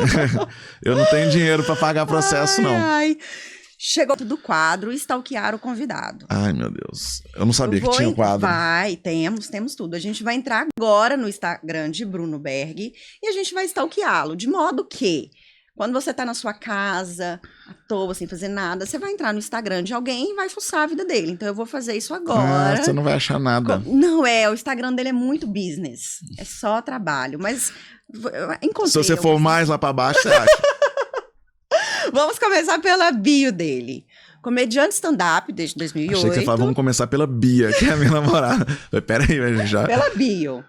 Eu não tenho dinheiro pra pagar processo, não. Chegou do quadro stalkear o convidado. Ai, meu Deus. Eu não sabia que tinha um quadro. Temos tudo. A gente vai entrar agora no Instagram de Bruno Berg e a gente vai stalkeá-lo. De modo que, quando você tá na sua casa, à toa, sem fazer nada, você vai entrar no Instagram de alguém e vai fuçar a vida dele. Então eu vou fazer isso agora. Você não vai achar nada. Não, o Instagram dele é muito business. É só trabalho. Mas encontrei. Se você for mais lá pra baixo, você acha. Vamos começar pela bio dele. Comediante stand-up desde 2008. Achei que você falava, vamos começar pela Bia, que é a minha namorada. Peraí, mas já... Pela bio.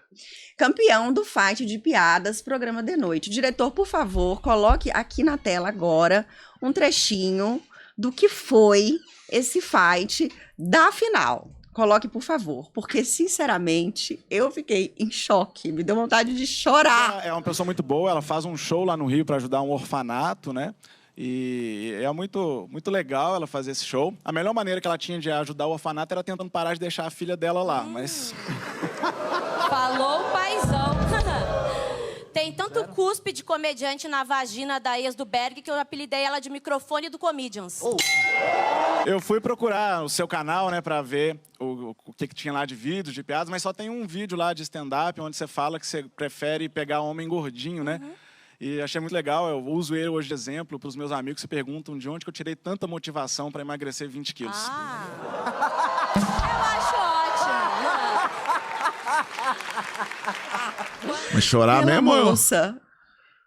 Campeão do Fight de Piadas, programa de noite. Diretor, por favor, coloque aqui na tela agora um trechinho do que foi esse fight da final. Coloque, por favor, porque, sinceramente, eu fiquei em choque. Me deu vontade de chorar. Ela é uma pessoa muito boa, ela faz um show lá no Rio para ajudar um orfanato, né? E é muito, muito legal ela fazer esse show. A melhor maneira que ela tinha de ajudar o orfanato era tentando parar de deixar a filha dela lá, mas... Falou o paizão. Tem tanto cuspe de comediante na vagina da ex do Berg que eu apelidei ela de microfone do Comedians. Eu fui procurar o seu canal, né, pra ver o que tinha lá de vídeos, de piadas, mas só tem um vídeo lá de stand-up onde você fala que você prefere pegar homem gordinho, né? E achei muito legal, eu uso ele hoje de exemplo para os meus amigos que se perguntam de onde que eu tirei tanta motivação para emagrecer 20 quilos. Eu acho ótimo. Mas chorar Pela mesmo? moça,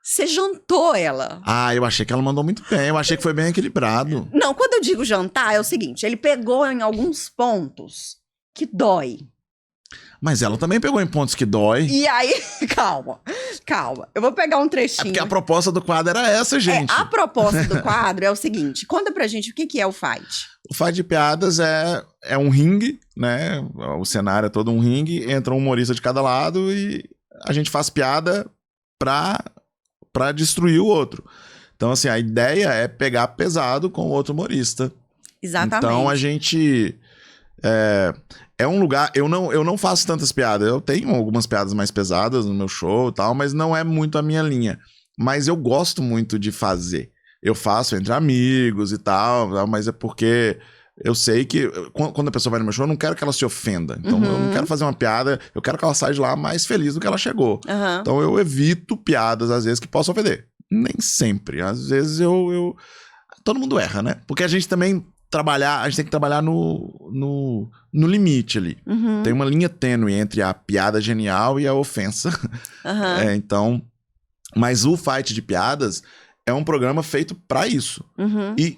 você jantou ela. Ah, eu achei que ela mandou muito bem. Eu achei que foi bem equilibrado. Não, quando eu digo jantar, é o seguinte, ele pegou em alguns pontos que dói. Mas ela também pegou em pontos que dói. E aí, calma. Eu vou pegar um É trechinho. porque a proposta do quadro era essa, gente. A proposta do quadro é o seguinte, conta pra gente o que é o fight. O Fight de Piadas é um ringue, né? O cenário é todo um ringue, entra um humorista de cada lado e a gente faz piada pra destruir o outro. Então, assim, a ideia é pegar pesado com o outro humorista. Exatamente. Então, a gente... É um lugar... Eu não faço tantas piadas. Eu tenho algumas piadas mais pesadas no meu show e tal, mas não é muito a minha linha. Mas eu gosto muito de fazer. Eu faço entre amigos e tal, mas é porque eu sei que quando a pessoa vai no meu show, eu não quero que ela se ofenda. Então, eu não quero fazer uma piada, eu quero que ela saia de lá mais feliz do que ela chegou. Então, eu evito piadas, às vezes, que possam ofender. Nem sempre. Às vezes, todo mundo erra, né? Porque a gente também a gente tem que trabalhar no limite ali. Tem uma linha tênue entre a piada genial e a ofensa. Então, mas o Fight de Piadas é um programa feito pra isso. E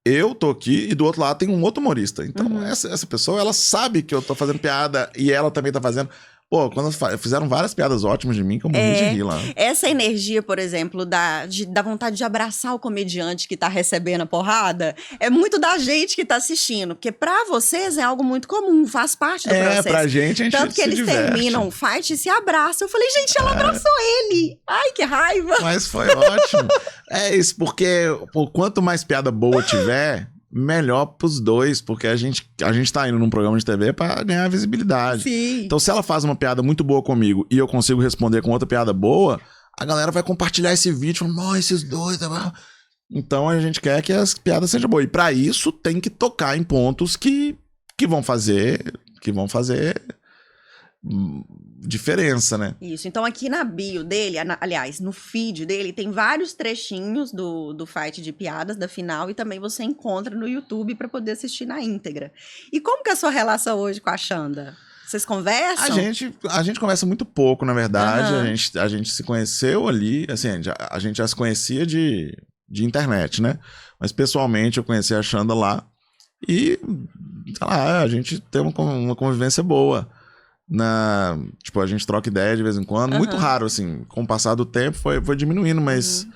eu tô aqui e do outro lado tem um outro humorista. Então, essa pessoa, ela sabe que eu tô fazendo piada e ela também tá fazendo. Pô, quando fizeram várias piadas ótimas de mim, que eu morri de rir lá. Essa energia, por exemplo, da vontade de abraçar o comediante que tá recebendo a porrada, é muito da gente que tá assistindo. Porque pra vocês é algo muito comum, faz parte do processo. Pra gente, a gente Tanto que eles diverte. terminam o fight e se abraçam. Eu falei, gente, ela abraçou ele. Ai, que raiva. Mas foi ótimo. É isso, porque quanto mais piada boa tiver, melhor pros dois, porque a gente tá indo num programa de TV pra ganhar visibilidade. Sim. Então, se ela faz uma piada muito boa comigo e eu consigo responder com outra piada boa, a galera vai compartilhar esse vídeo, falando, esses dois... Então, a gente quer que as piadas sejam boas. E pra isso, tem que tocar em pontos que vão fazer diferença, né? Isso, então aqui na bio dele, aliás, no feed dele, tem vários trechinhos do fight de piadas da final e também você encontra no YouTube pra poder assistir na íntegra. E como que é a sua relação hoje com a Xanda? Vocês conversam? A gente conversa muito pouco, na verdade. A gente se conheceu ali, assim, a gente já se conhecia de internet, né? Mas pessoalmente eu conheci a Xanda lá e, sei lá, a gente tem uma convivência boa. Tipo, a gente troca ideia de vez em quando. Muito raro, assim. Com o passar do tempo foi diminuindo, mas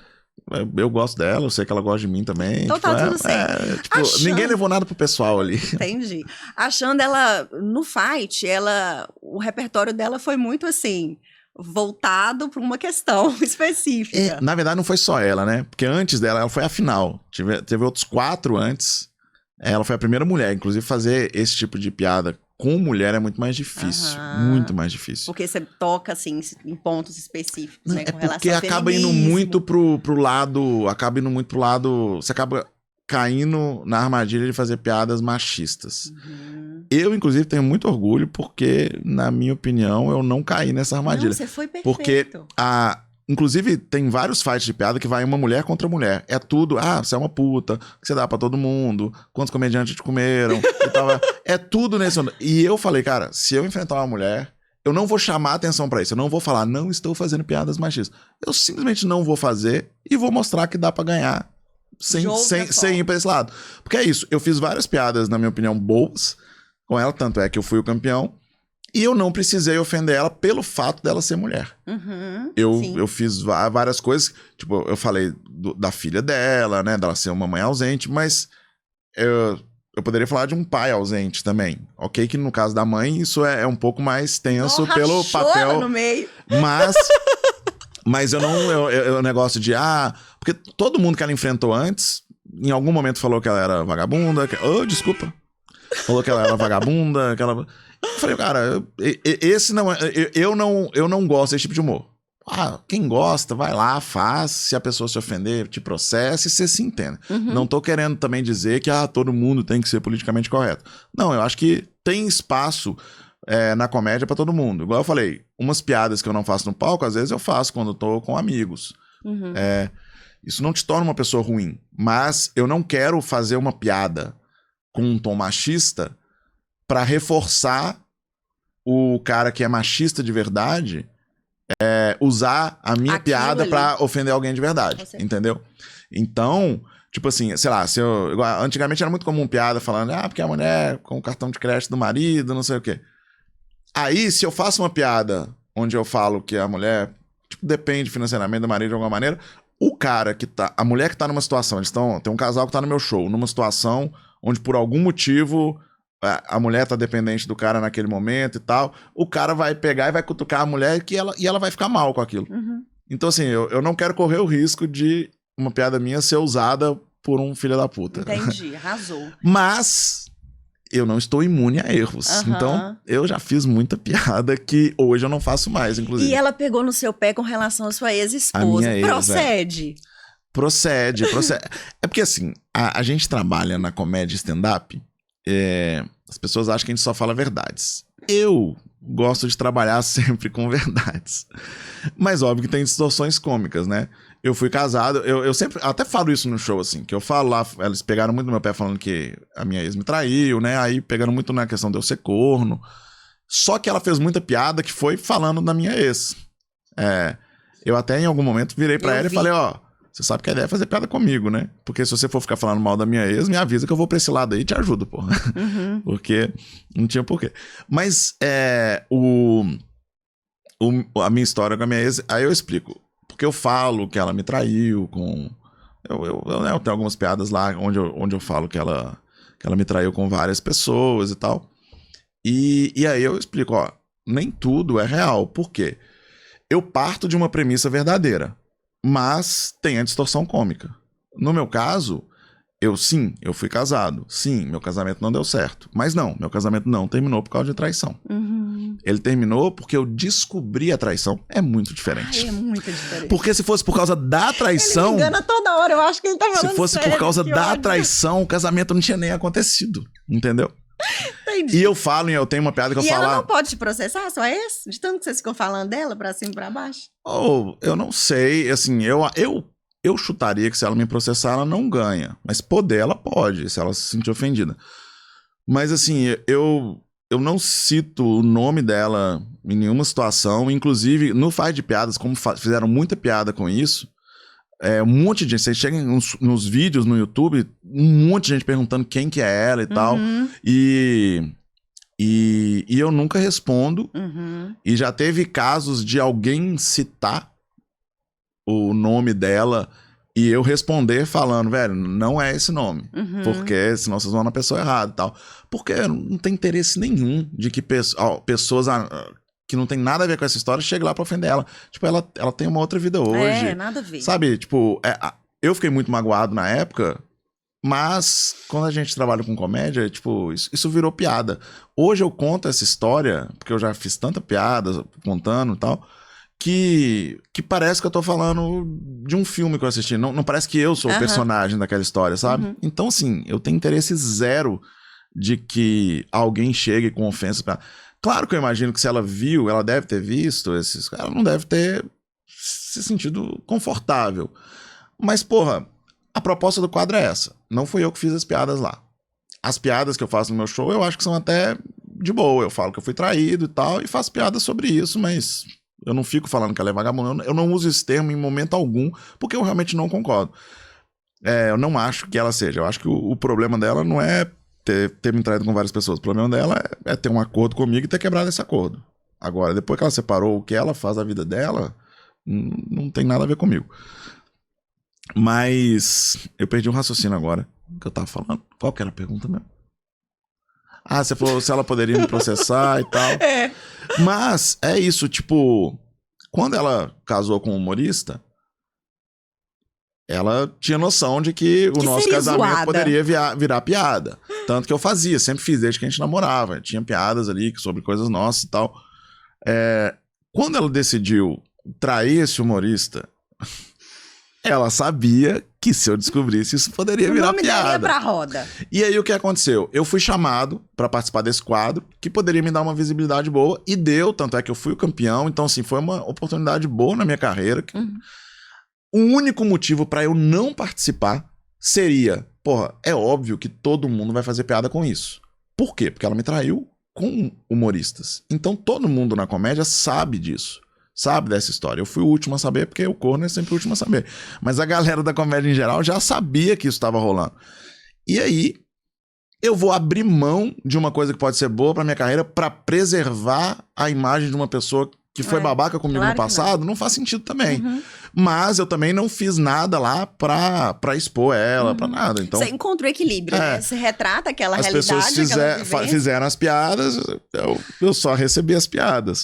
eu gosto dela, eu sei que ela gosta de mim também. Então tá tudo certo. Tipo, ninguém levou nada pro pessoal ali. Entendi. A Xanda, no fight, o repertório dela foi muito assim, voltado pra uma questão específica. Na verdade, não foi só ela, né? Porque antes dela, ela foi a final. Teve outros 4 antes. Ela foi a primeira mulher. Inclusive, fazer esse tipo de piada com mulher é muito mais difícil. Muito mais difícil. Porque você toca, assim, em pontos específicos, Não, né? é Com relação porque ao acaba indo feminismo. muito pro lado... Acaba indo muito pro lado... Você acaba caindo na armadilha de fazer piadas machistas. Eu, inclusive, tenho muito orgulho porque, na minha opinião, eu não caí nessa armadilha. Não, você foi perfeito. Porque inclusive, tem vários fights de piada que vai uma mulher contra mulher. É tudo, você é uma puta, que você dá pra todo mundo, quantos comediantes te comeram e tal. É tudo nesse... E eu falei, cara, se eu enfrentar uma mulher, eu não vou chamar atenção pra isso. Eu não vou falar, não estou fazendo piadas machistas. Eu simplesmente não vou fazer e vou mostrar que dá pra ganhar sem ir pra esse lado. Porque é isso, eu fiz várias piadas, na minha opinião, boas com ela, tanto é que eu fui o campeão. E eu não precisei ofender ela pelo fato dela ser mulher. Eu fiz várias coisas, tipo, eu falei da filha dela, né, dela ser uma mãe ausente, mas eu poderia falar de um pai ausente também. Ok que no caso da mãe isso é um pouco mais tenso pelo papel. No meio. Mas eu não... Eu negócio de... Porque todo mundo que ela enfrentou antes, em algum momento falou que ela era vagabunda. Desculpa. Falou que ela era vagabunda, que ela... Eu falei, cara, esse não é... Eu não gosto desse tipo de humor. Quem gosta, vai lá, faz. Se a pessoa se ofender, te processa e você se entende. Não tô querendo também dizer que todo mundo tem que ser politicamente correto. Não, eu acho que tem espaço na comédia pra todo mundo. Igual eu falei, umas piadas que eu não faço no palco, às vezes eu faço quando eu tô com amigos. Isso não te torna uma pessoa ruim. Mas eu não quero fazer uma piada com um tom machista pra reforçar o cara que é machista de verdade... usar a minha piada pra ofender alguém de verdade, entendeu? Então, tipo assim, sei lá, antigamente era muito comum piada falando, porque a mulher com o cartão de crédito do marido, não sei o quê. Aí, se eu faço uma piada onde eu falo que a mulher, tipo, depende financeiramente do marido de alguma maneira, a mulher que tá numa situação, tem um casal que tá no meu show, numa situação onde por algum motivo... a mulher tá dependente do cara naquele momento e tal, o cara vai pegar e vai cutucar a mulher e ela vai ficar mal com aquilo. Então, assim, eu não quero correr o risco de uma piada minha ser usada por um filho da puta. Entendi, arrasou. Mas eu não estou imune a erros. Então, eu já fiz muita piada que hoje eu não faço mais, inclusive. E ela pegou no seu pé com relação à sua ex-esposa. A minha ex, Procede. Procede. É porque, assim, a gente trabalha na comédia stand-up. As pessoas acham que a gente só fala verdades. Eu gosto de trabalhar sempre com verdades. Mas óbvio que tem distorções cômicas, né? Eu fui casado, eu sempre... Até falo isso no show, assim, que eu falo lá... Eles pegaram muito no meu pé falando que a minha ex me traiu, né? Aí pegaram muito na questão de eu ser corno. Só que ela fez muita piada que foi falando da minha ex. Eu até em algum momento virei pra ela e falei, você sabe que a ideia é fazer piada comigo, né? Porque se você for ficar falando mal da minha ex, me avisa que eu vou pra esse lado aí e te ajudo, porra. Porque não tinha porquê. Mas a minha história com a minha ex, aí eu explico. Porque eu falo que ela me traiu com... Eu tenho algumas piadas lá onde eu falo que ela me traiu com várias pessoas e tal. E aí eu explico, nem tudo é real. Por quê? Eu parto de uma premissa verdadeira. Mas tem a distorção cômica. No meu caso, eu fui casado. Sim, meu casamento não deu certo. Mas não, meu casamento não terminou por causa de traição. Ele terminou porque eu descobri a traição. É muito diferente. É muito diferente. Porque se fosse por causa da traição... Ele me engana toda hora, eu acho que ele tá falando Se fosse sério, por causa da ódio. traição, o casamento não tinha nem acontecido. Entendeu? Entendi. E eu tenho uma piada que eu falo... E ela não pode te processar, só esse? De tanto que vocês ficam falando dela, pra cima e pra baixo? Eu não sei, assim, eu chutaria que se ela me processar, ela não ganha. Mas poder, ela pode, se ela se sentir ofendida. Mas, assim, eu não cito o nome dela em nenhuma situação. Inclusive, no Faz de Piadas, como fizeram muita piada com isso, um monte de gente, você chega nos vídeos no YouTube, um monte de gente perguntando quem que é ela e tal. E eu nunca respondo. E já teve casos de alguém citar o nome dela e eu responder falando, velho, não é esse nome. Porque senão vocês vão na pessoa errada e tal. Porque não tem interesse nenhum de que pessoas que não tem nada a ver com essa história cheguem lá pra ofender ela. Tipo, ela tem uma outra vida hoje. Nada a ver. Sabe, tipo, eu fiquei muito magoado na época, mas quando a gente trabalha com comédia, tipo, isso virou piada. Hoje eu conto essa história, porque eu já fiz tanta piada contando e tal, que parece que eu tô falando de um filme que eu assisti. Não parece que eu sou o personagem daquela história, sabe? Então, assim, eu tenho interesse zero de que alguém chegue com ofensa pra... Claro que eu imagino que se ela viu, ela deve ter visto esses... Ela não deve ter se sentido confortável. Mas, porra, a proposta do quadro é essa. Não fui eu que fiz as piadas lá. As piadas que eu faço no meu show, eu acho que são até de boa. Eu falo que eu fui traído e tal, e faço piadas sobre isso, mas eu não fico falando que ela é vagabunda. Eu não uso esse termo em momento algum, porque eu realmente não concordo. Eu não acho que ela seja. Eu acho que o problema dela não é ter me traído com várias pessoas. O problema dela é ter um acordo comigo e ter quebrado esse acordo. Agora, depois que ela separou, o que ela faz da vida dela, não tem nada a ver comigo. Mas eu perdi um raciocínio agora que eu tava falando. Qual que era a pergunta mesmo? Você falou se ela poderia me processar e tal. Mas é isso, tipo, quando ela casou com um humorista, ela tinha noção de que o nosso casamento zoada. poderia virar piada. Tanto que eu fazia, sempre fiz, desde que a gente namorava. Tinha piadas ali sobre coisas nossas e tal. Quando ela decidiu trair esse humorista, ela sabia que se eu descobrisse isso poderia virar piada. Daria pra roda. E aí o que aconteceu? Eu fui chamado pra participar desse quadro, que poderia me dar uma visibilidade boa, e deu, tanto é que eu fui o campeão, então assim, foi uma oportunidade boa na minha carreira. O único motivo pra eu não participar seria, é óbvio que todo mundo vai fazer piada com isso. Por quê? Porque ela me traiu com humoristas. Então todo mundo na comédia sabe disso. Sabe dessa história. Eu fui o último a saber, porque o corno é sempre o último a saber. Mas a galera da comédia em geral já sabia que isso estava rolando. E aí, eu vou abrir mão de uma coisa que pode ser boa pra minha carreira pra preservar a imagem de uma pessoa que foi babaca comigo no passado? Não faz sentido também. Mas eu também não fiz nada lá pra expor ela, pra nada. Então, você encontrou equilíbrio, né? Você retrata aquela as realidade. pessoas fizeram as piadas, eu só recebi as piadas.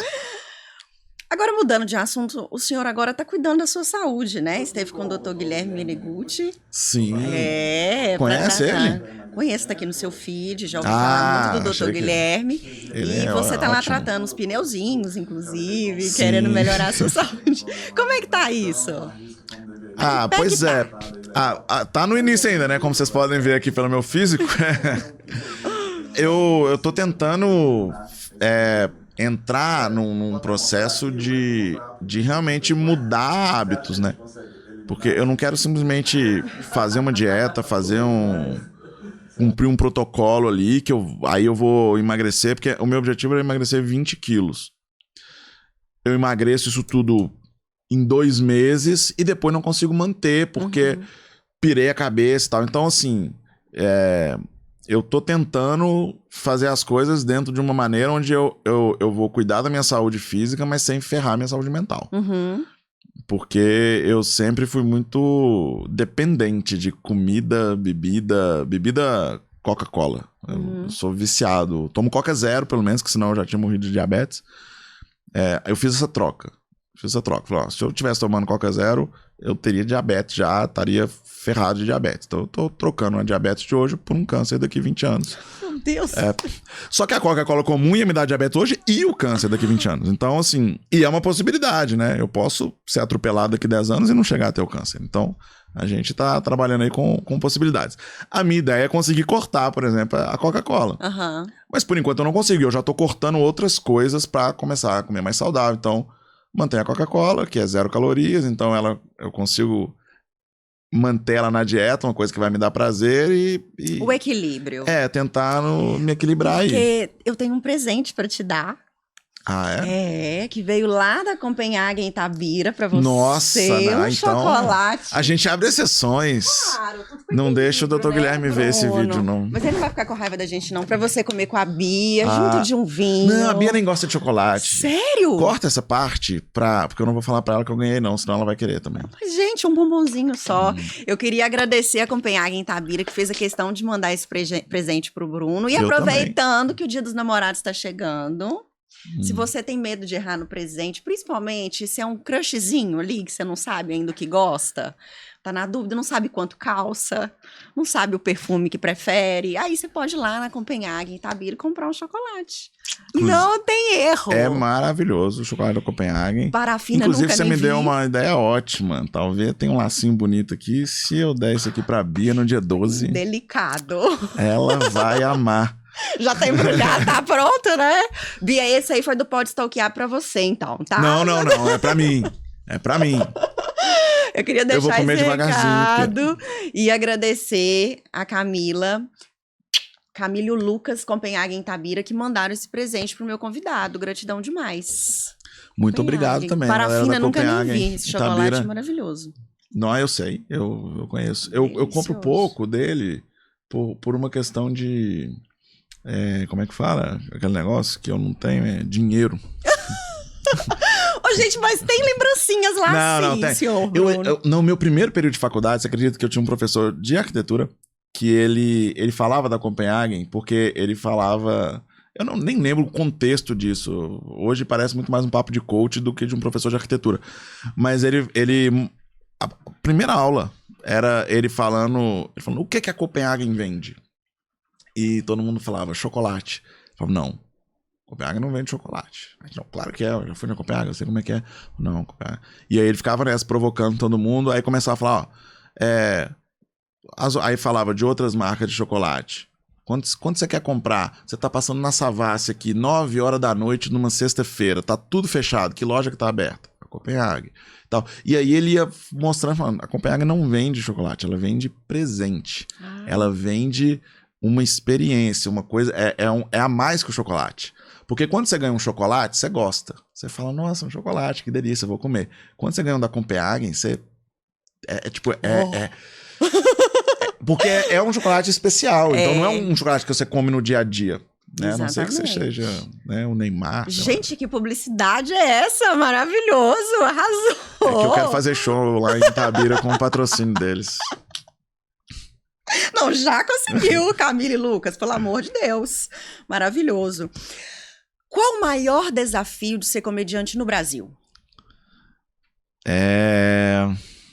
Agora, mudando de assunto, o senhor agora tá cuidando da sua saúde, né? Esteve com o Dr. Guilherme Meneguzzi. Sim. Conhece ele? Conheço, tá aqui no seu feed, já ouvi falar muito do Dr. Guilherme. E você tá lá tratando os pneuzinhos, inclusive, querendo melhorar a sua saúde. Como é que tá isso? Pois é. Tá no início ainda, né? Como vocês podem ver aqui pelo meu físico. Eu tô tentando entrar num processo de realmente mudar hábitos, né? Porque eu não quero simplesmente fazer uma dieta, cumprir um protocolo ali, aí eu vou emagrecer, porque o meu objetivo era emagrecer 20 quilos. Eu emagreço isso tudo em 2 meses e depois não consigo manter, porque pirei a cabeça e tal. Então, assim, eu tô tentando fazer as coisas dentro de uma maneira onde eu vou cuidar da minha saúde física, mas sem ferrar a minha saúde mental. Porque eu sempre fui muito dependente de comida, bebida Coca-Cola. Eu sou viciado. Tomo Coca Zero, pelo menos, que senão eu já tinha morrido de diabetes. Eu fiz essa troca. Falei, se eu estivesse tomando Coca Zero, eu teria diabetes já, estaria ferrado de diabetes. Então eu tô trocando uma diabetes de hoje por um câncer daqui 20 anos. Meu Deus! Só que a Coca-Cola comum ia me dar diabetes hoje e o câncer daqui 20 anos. Então, assim, e é uma possibilidade, né? Eu posso ser atropelado daqui 10 anos e não chegar a ter o câncer. Então, a gente tá trabalhando aí com possibilidades. A minha ideia é conseguir cortar, por exemplo, a Coca-Cola. Mas por enquanto eu não consigo. Eu já tô cortando outras coisas pra começar a comer mais saudável. Então, mantém a Coca-Cola, que é 0 calorias. Então, eu consigo manter ela na dieta, uma coisa que vai me dar prazer e o equilíbrio. Tentar me equilibrar aí. Porque eu tenho um presente pra te dar. Que veio lá da Copenhague, em Itabira, pra você. Nossa, então, chocolate. A gente abre exceções. Claro, não deixa o Dr. Guilherme ver esse vídeo, não. Mas ele não vai ficar com raiva da gente, não. Pra você comer com a Bia, junto de um vinho. Não, a Bia nem gosta de chocolate. Sério? Corta essa parte, porque eu não vou falar pra ela que eu ganhei, não. Senão ela vai querer também. Mas, gente, um bombonzinho só. Eu queria agradecer a Copenhague, em Itabira, que fez a questão de mandar esse presente pro Bruno. E aproveitando que o Dia dos Namorados tá chegando... Se você tem medo de errar no presente, principalmente se é um crushzinho ali, que você não sabe ainda o que gosta, tá na dúvida, não sabe quanto calça, não sabe o perfume que prefere, aí você pode ir lá na Copenhague, em Itabira, e comprar um chocolate. Não tem erro. É maravilhoso o chocolate da Copenhague. Parafina Inclusive, nunca você me vi. deu uma ideia ótima. Talvez tenha um lacinho bonito aqui. Se eu der isso aqui pra Bia no dia 12... Delicado. Ela vai amar. Já tá embrulhado, tá pronto, né? Bia, esse aí foi do Pode Stalkear pra você, então, tá? Não. É pra mim. É pra mim. Eu queria deixar vou comer esse devagarzinho, recado e agradecer a Camila e o Lucas Copenhague, em Itabira, que mandaram esse presente pro meu convidado. Gratidão demais. Muito obrigado também. Parafina, nunca nem vi. Esse chocolate Itabira. é maravilhoso. Não, eu sei. Eu conheço. Eu compro pouco dele por uma questão de... como é que fala? Aquele negócio que eu não tenho, dinheiro. Gente, mas tem lembrancinhas lá, não, tem. Senhor No meu primeiro período de faculdade, você acredita que eu tinha um professor de arquitetura que ele falava da Copenhagen porque ele falava Eu nem lembro o contexto disso. Hoje parece muito mais um papo de coach do que de um professor de arquitetura. Mas a primeira aula era ele falando o que a Copenhagen vende? E todo mundo falava chocolate. Eu falava, não, Copenhagen não vende chocolate. Não, claro que é, eu já fui na Copenhagen, eu sei como é que é. Não, Copenhagen. E aí ele ficava nessa, provocando todo mundo, aí começava a falar, aí falava de outras marcas de chocolate. Quando você quer comprar? Você tá passando na Savassi aqui, 9 horas da noite, numa sexta-feira, tá tudo fechado, que loja que tá aberta? A Copenhagen. E aí ele ia mostrando, falando, a Copenhagen não vende chocolate, ela vende presente. Ela vende uma experiência, uma coisa, é a mais que o chocolate. Porque quando você ganha um chocolate, você gosta. Você fala, nossa, um chocolate, que delícia, eu vou comer. Quando você ganha um da Copenhagen, você... Porque é um chocolate especial, então não é um chocolate que você come no dia a dia. Né? A não ser que você seja, né, o Neymar. Gente, que publicidade é essa? Maravilhoso, arrasou. É que eu quero fazer show lá em Itabira com o patrocínio deles. Não, já conseguiu, Camila e Lucas, pelo amor de Deus. Maravilhoso. Qual o maior desafio de ser comediante no Brasil?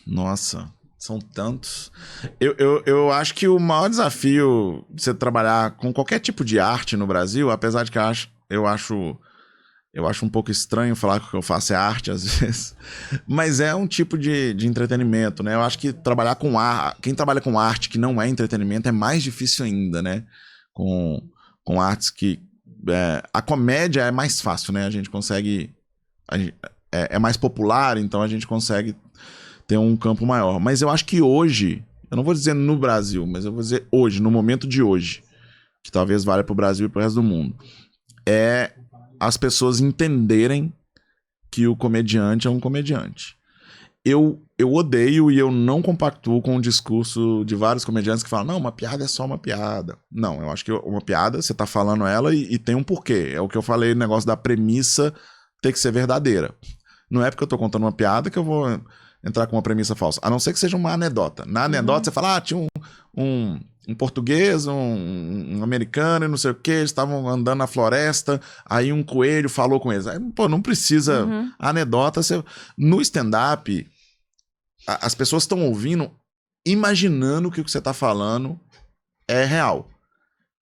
Nossa, são tantos. Eu acho que o maior desafio de você trabalhar com qualquer tipo de arte no Brasil, apesar de que eu acho um pouco estranho falar que o que eu faço é arte às vezes, mas é um tipo de entretenimento, né? Eu acho que trabalhar com arte, quem trabalha com arte que não é entretenimento é mais difícil ainda, né? Com artes que... a comédia é mais fácil, né? A gente consegue... é mais popular, então a gente consegue ter um campo maior. Mas eu acho que hoje, eu não vou dizer no Brasil, mas eu vou dizer hoje, no momento de hoje, que talvez valha para o Brasil e para o resto do mundo, é as pessoas entenderem que o comediante é um comediante. Eu odeio e eu não compactuo com o discurso de vários comediantes que falam, não, uma piada é só uma piada. Não, eu acho que uma piada, você tá falando ela e tem um porquê. É o que eu falei, o negócio da premissa ter que ser verdadeira. Não é porque eu tô contando uma piada que eu vou entrar com uma premissa falsa. A não ser que seja uma anedota. Na anedota você fala, tinha um português, um americano e não sei o que, eles estavam andando na floresta, aí um coelho falou com eles. Aí, pô, não precisa anedota. No stand-up, as pessoas estão ouvindo, imaginando que o que você está falando é real.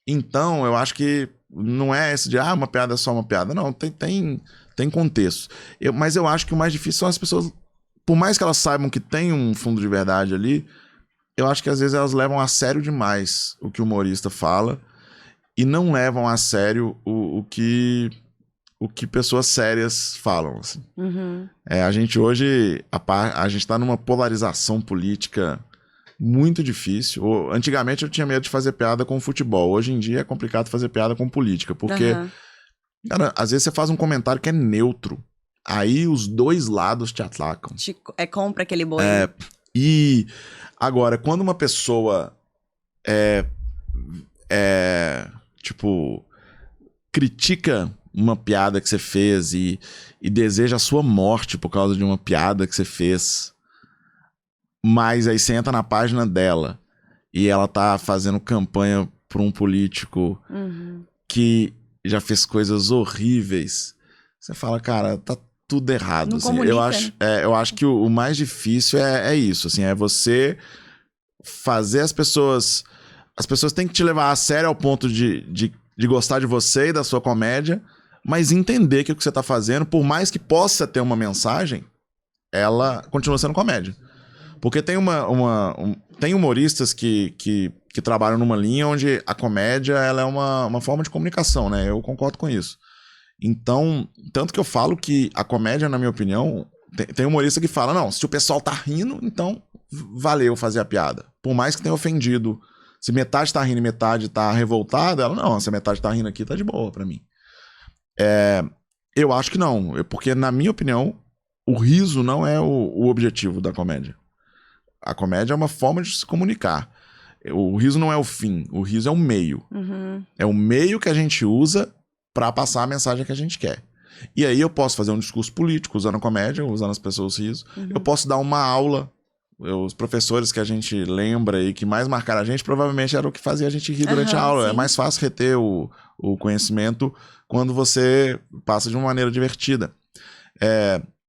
Então, eu acho que não é esse de, uma piada é só uma piada. Não, tem contexto. Mas eu acho que o mais difícil são as pessoas, por mais que elas saibam que tem um fundo de verdade ali, eu acho que às vezes elas levam a sério demais o que o humorista fala e não levam a sério o que pessoas sérias falam. Assim. A gente hoje, a gente tá numa polarização política muito difícil. Antigamente eu tinha medo de fazer piada com futebol. Hoje em dia é complicado fazer piada com política, porque cara, às vezes você faz um comentário que é neutro. Aí os dois lados te atacam. Compra aquele boi. E agora, quando uma pessoa tipo, critica uma piada que você fez e deseja a sua morte por causa de uma piada que você fez, mas aí você entra na página dela e ela tá fazendo campanha por um político que já fez coisas horríveis, você fala, cara, tá tudo errado. Assim. Eu acho que o mais difícil é isso, assim, é você fazer as pessoas têm que te levar a sério ao ponto de gostar de você e da sua comédia, mas entender que o que você tá fazendo, por mais que possa ter uma mensagem, ela continua sendo comédia. Porque tem tem humoristas que trabalham numa linha onde a comédia ela é uma forma de comunicação, né? Eu concordo com isso. Então, tanto que eu falo que a comédia, na minha opinião, tem humorista que fala, não, se o pessoal tá rindo, então valeu fazer a piada. Por mais que tenha ofendido. Se metade tá rindo e metade tá revoltada, ela, não, se a metade tá rindo aqui, tá de boa pra mim. Eu acho que não, porque na minha opinião, o riso não é o objetivo da comédia. A comédia é uma forma de se comunicar. O riso não é o fim, o riso é o meio. É o meio que a gente usa pra passar a mensagem que a gente quer. E aí eu posso fazer um discurso político usando a comédia, usando as pessoas riso. Eu posso dar uma aula Os professores que a gente lembra e que mais marcaram a gente, provavelmente era o que fazia a gente rir durante a aula. Sim. É mais fácil reter o conhecimento quando você passa de uma maneira divertida.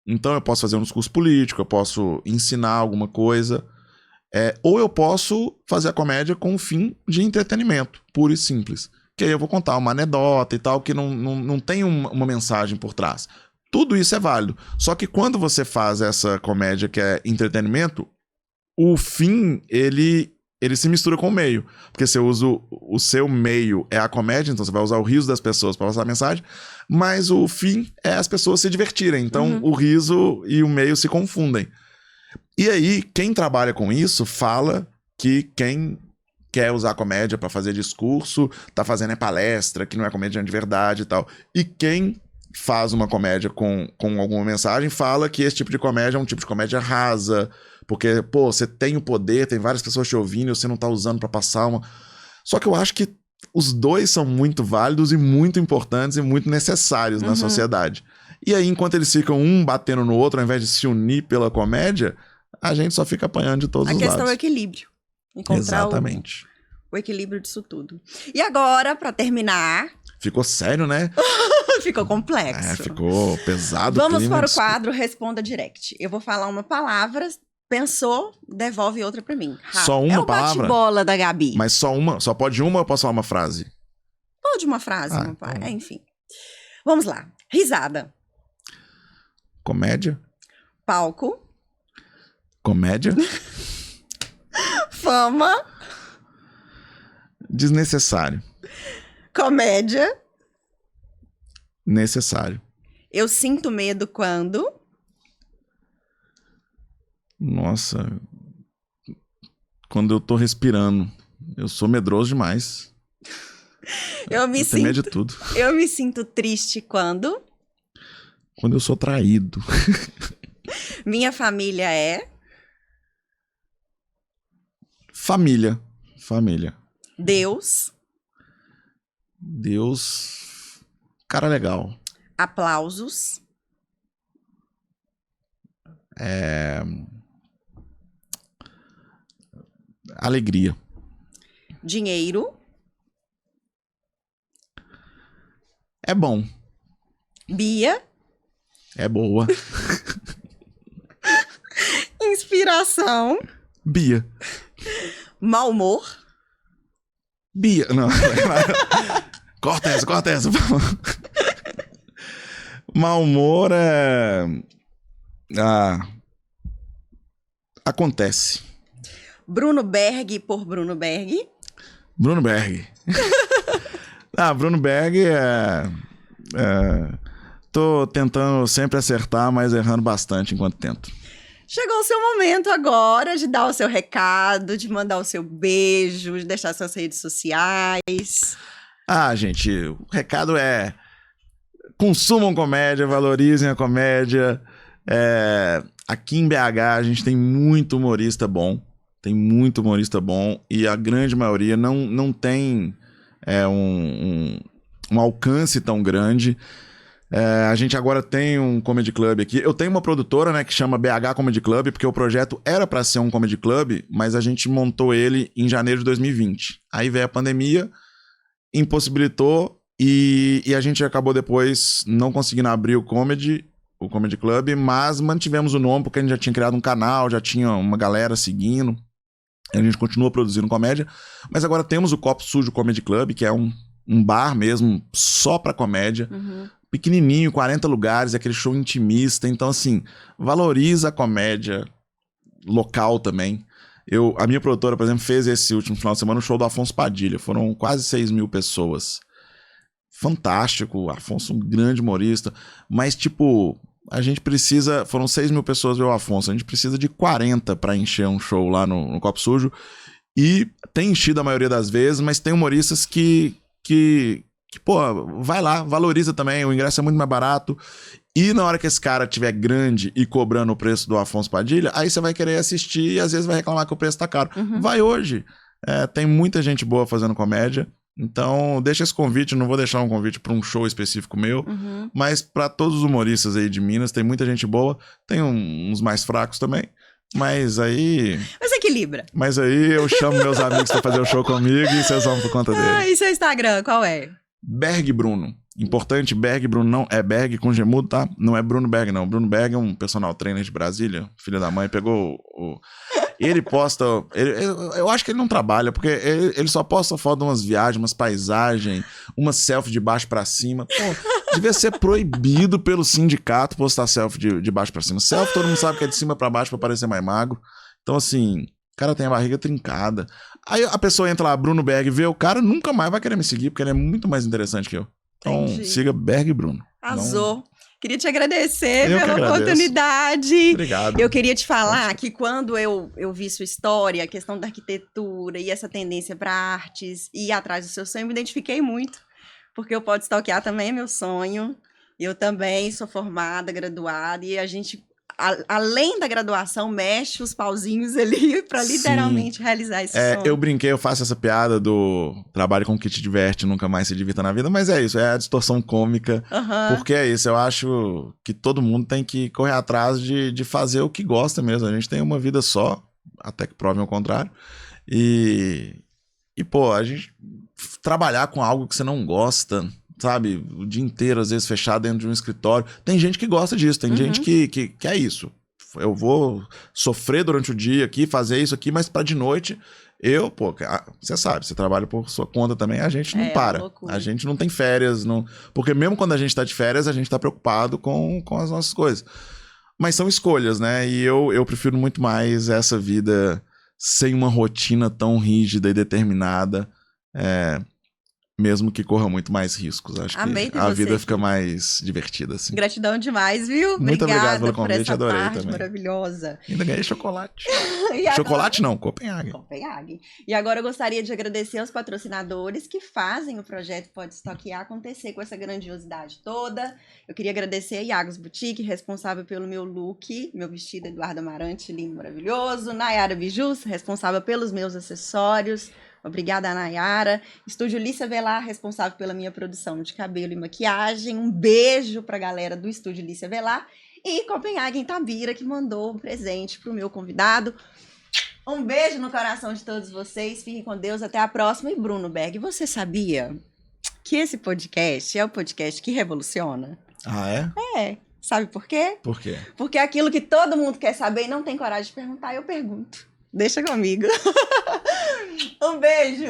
Então eu posso fazer um discurso político, eu posso ensinar alguma coisa, ou eu posso fazer a comédia com o fim de entretenimento, puro e simples. Que aí eu vou contar uma anedota e tal, que não tem uma mensagem por trás. Tudo isso é válido. Só que quando você faz essa comédia que é entretenimento, o fim, ele se mistura com o meio. Porque você usa o seu meio é a comédia, então você vai usar o riso das pessoas para passar a mensagem, mas o fim é as pessoas se divertirem. Então o riso e o meio se confundem. E aí, quem trabalha com isso fala que quem quer usar a comédia para fazer discurso tá fazendo palestra, que não é comediante de verdade e tal. E quem faz uma comédia com alguma mensagem fala que esse tipo de comédia é um tipo de comédia rasa, porque, pô, você tem o poder, tem várias pessoas te ouvindo e você não tá usando pra passar uma... Só que eu acho que os dois são muito válidos e muito importantes e muito necessários na sociedade. E aí, enquanto eles ficam um batendo no outro, ao invés de se unir pela comédia, a gente só fica apanhando de todos os lados. A questão é o equilíbrio. Encontrar Exatamente. o equilíbrio disso tudo. E agora, pra terminar... Ficou sério, né? Ficou complexo. Ficou pesado. Vamos para o quadro Responda Direct. Eu vou falar uma palavra, pensou, devolve outra pra mim. Rápido. Só uma é o palavra? bate-bola da Gabi. Mas só uma? Só pode uma ou eu posso falar uma frase? Pode uma frase, meu pai. Então... Enfim. Vamos lá. Risada. Comédia. Palco. Comédia. Fama. Desnecessário. Comédia. Necessário. Eu sinto medo quando... Nossa. Quando eu tô respirando. Eu sou medroso demais. Eu tenho medo de tudo. Eu me sinto triste quando... Quando eu sou traído. Minha família é... Família. Família. Deus. Deus. Cara legal. Aplausos. Alegria. Dinheiro. É bom. Bia. É boa. Inspiração. Bia. Mau humor. Bia. Não. Corta essa. Mau humor é... acontece. Bruno Berg por Bruno Berg. Bruno Berg. Bruno Berg tô tentando sempre acertar, mas errando bastante enquanto tento. Chegou o seu momento agora de dar o seu recado, de mandar o seu beijo, de deixar suas redes sociais. Gente, o recado é... consumam comédia, valorizem a comédia. Aqui em BH a gente tem muito humorista bom. Tem muito humorista bom. E a grande maioria não tem um alcance tão grande. A gente agora tem um comedy club aqui. Eu tenho uma produtora, né, que chama BH Comedy Club, porque o projeto era para ser um comedy club, mas a gente montou ele em janeiro de 2020. Aí veio a pandemia, impossibilitou, e a gente acabou depois não conseguindo abrir o comedy club, mas mantivemos o nome porque a gente já tinha criado um canal, já tinha uma galera seguindo. A gente continua produzindo comédia, mas agora temos o Copo Sujo Comedy Club, que é um bar mesmo só pra comédia. Pequenininho, 40 lugares, aquele show intimista. Então, assim, valoriza a comédia local também. A minha produtora, por exemplo, fez esse último final de semana um show do Afonso Padilha. Foram quase 6 mil pessoas. Fantástico, Afonso, um grande humorista. Mas, tipo, a gente precisa... Foram 6 mil pessoas ver o Afonso. A gente precisa de 40 pra encher um show lá no Copo Sujo. E tem enchido a maioria das vezes, mas tem humoristas que pô, vai lá, valoriza também, o ingresso é muito mais barato. E na hora que esse cara tiver grande e cobrando o preço do Afonso Padilha, aí você vai querer assistir e às vezes vai reclamar que o preço tá caro. Vai hoje. Tem muita gente boa fazendo comédia. Então, deixa esse convite, não vou deixar um convite para um show específico meu, mas para todos os humoristas aí de Minas, tem muita gente boa, tem uns mais fracos também, Mas aí equilibra. Mas aí eu chamo meus amigos pra fazer o show comigo e vocês vão por conta deles. E seu Instagram, qual é? Berg Bruno. Importante, Berg Bruno não é Berg com gemudo, tá? Não é Bruno Berg, não. Bruno Berg é um personal trainer de Brasília, filho da mãe, pegou o... Ele posta... eu acho que ele não trabalha, porque ele só posta foto de umas viagens, umas paisagens, uma selfie de baixo pra cima. Pô, devia ser proibido pelo sindicato postar selfie de baixo pra cima. Selfie todo mundo sabe que é de cima pra baixo pra parecer mais magro. Então, assim, o cara tem a barriga trincada. Aí a pessoa entra lá, Bruno Berg, vê o cara, nunca mais vai querer me seguir, porque ele é muito mais interessante que eu. Então, siga Berg Bruno. Arrasou. Não... Queria te agradecer pela oportunidade. Obrigado. Eu queria te falar que quando eu vi sua história, a questão da arquitetura e essa tendência para artes e ir atrás do seu sonho, eu me identifiquei muito. Porque o Pode Stalkear também é meu sonho. Eu também sou formada, graduada, e a gente... além da graduação, mexe os pauzinhos ali pra literalmente realizar esse sonho. Eu brinquei, eu faço essa piada do trabalho com o que te diverte, nunca mais se divirta na vida, mas é isso, é a distorção cômica, porque é isso, eu acho que todo mundo tem que correr atrás de fazer o que gosta mesmo, a gente tem uma vida só, até que provem o contrário, e pô, a gente trabalhar com algo que você não gosta... sabe, o dia inteiro, às vezes, fechado dentro de um escritório. Tem gente que gosta disso, tem gente que é isso. Eu vou sofrer durante o dia aqui, fazer isso aqui, mas pra de noite, você sabe, você trabalha por sua conta também, a gente não para. A gente não tem férias, não... porque mesmo quando a gente tá de férias, a gente tá preocupado com as nossas coisas. Mas são escolhas, né? E eu prefiro muito mais essa vida sem uma rotina tão rígida e determinada, mesmo que corra muito mais riscos. Acho que a vida fica mais divertida, assim. Gratidão demais, viu? Muito obrigado pelo convite, por essa adorei tarde também. Maravilhosa. Ainda ganhei chocolate. Agora... Chocolate não, Copenhague. E agora eu gostaria de agradecer aos patrocinadores que fazem o projeto Pode Stalkear acontecer com essa grandiosidade toda. Eu queria agradecer a Iagos Boutique, responsável pelo meu look, meu vestido Eduardo Amarante, lindo, maravilhoso. Nayara Bijus, responsável pelos meus acessórios. Obrigada, Nayara. Estúdio Lícia Velar, responsável pela minha produção de cabelo e maquiagem. Um beijo pra galera do Estúdio Lícia Velar. E Copenhague Tabira, que mandou um presente pro meu convidado. Um beijo no coração de todos vocês. Fiquem com Deus. Até a próxima. E Bruno Berg, você sabia que esse podcast é o podcast que revoluciona? Ah, é? É. Sabe por quê? Por quê? Porque aquilo que todo mundo quer saber e não tem coragem de perguntar, eu pergunto. Deixa comigo. Um beijo.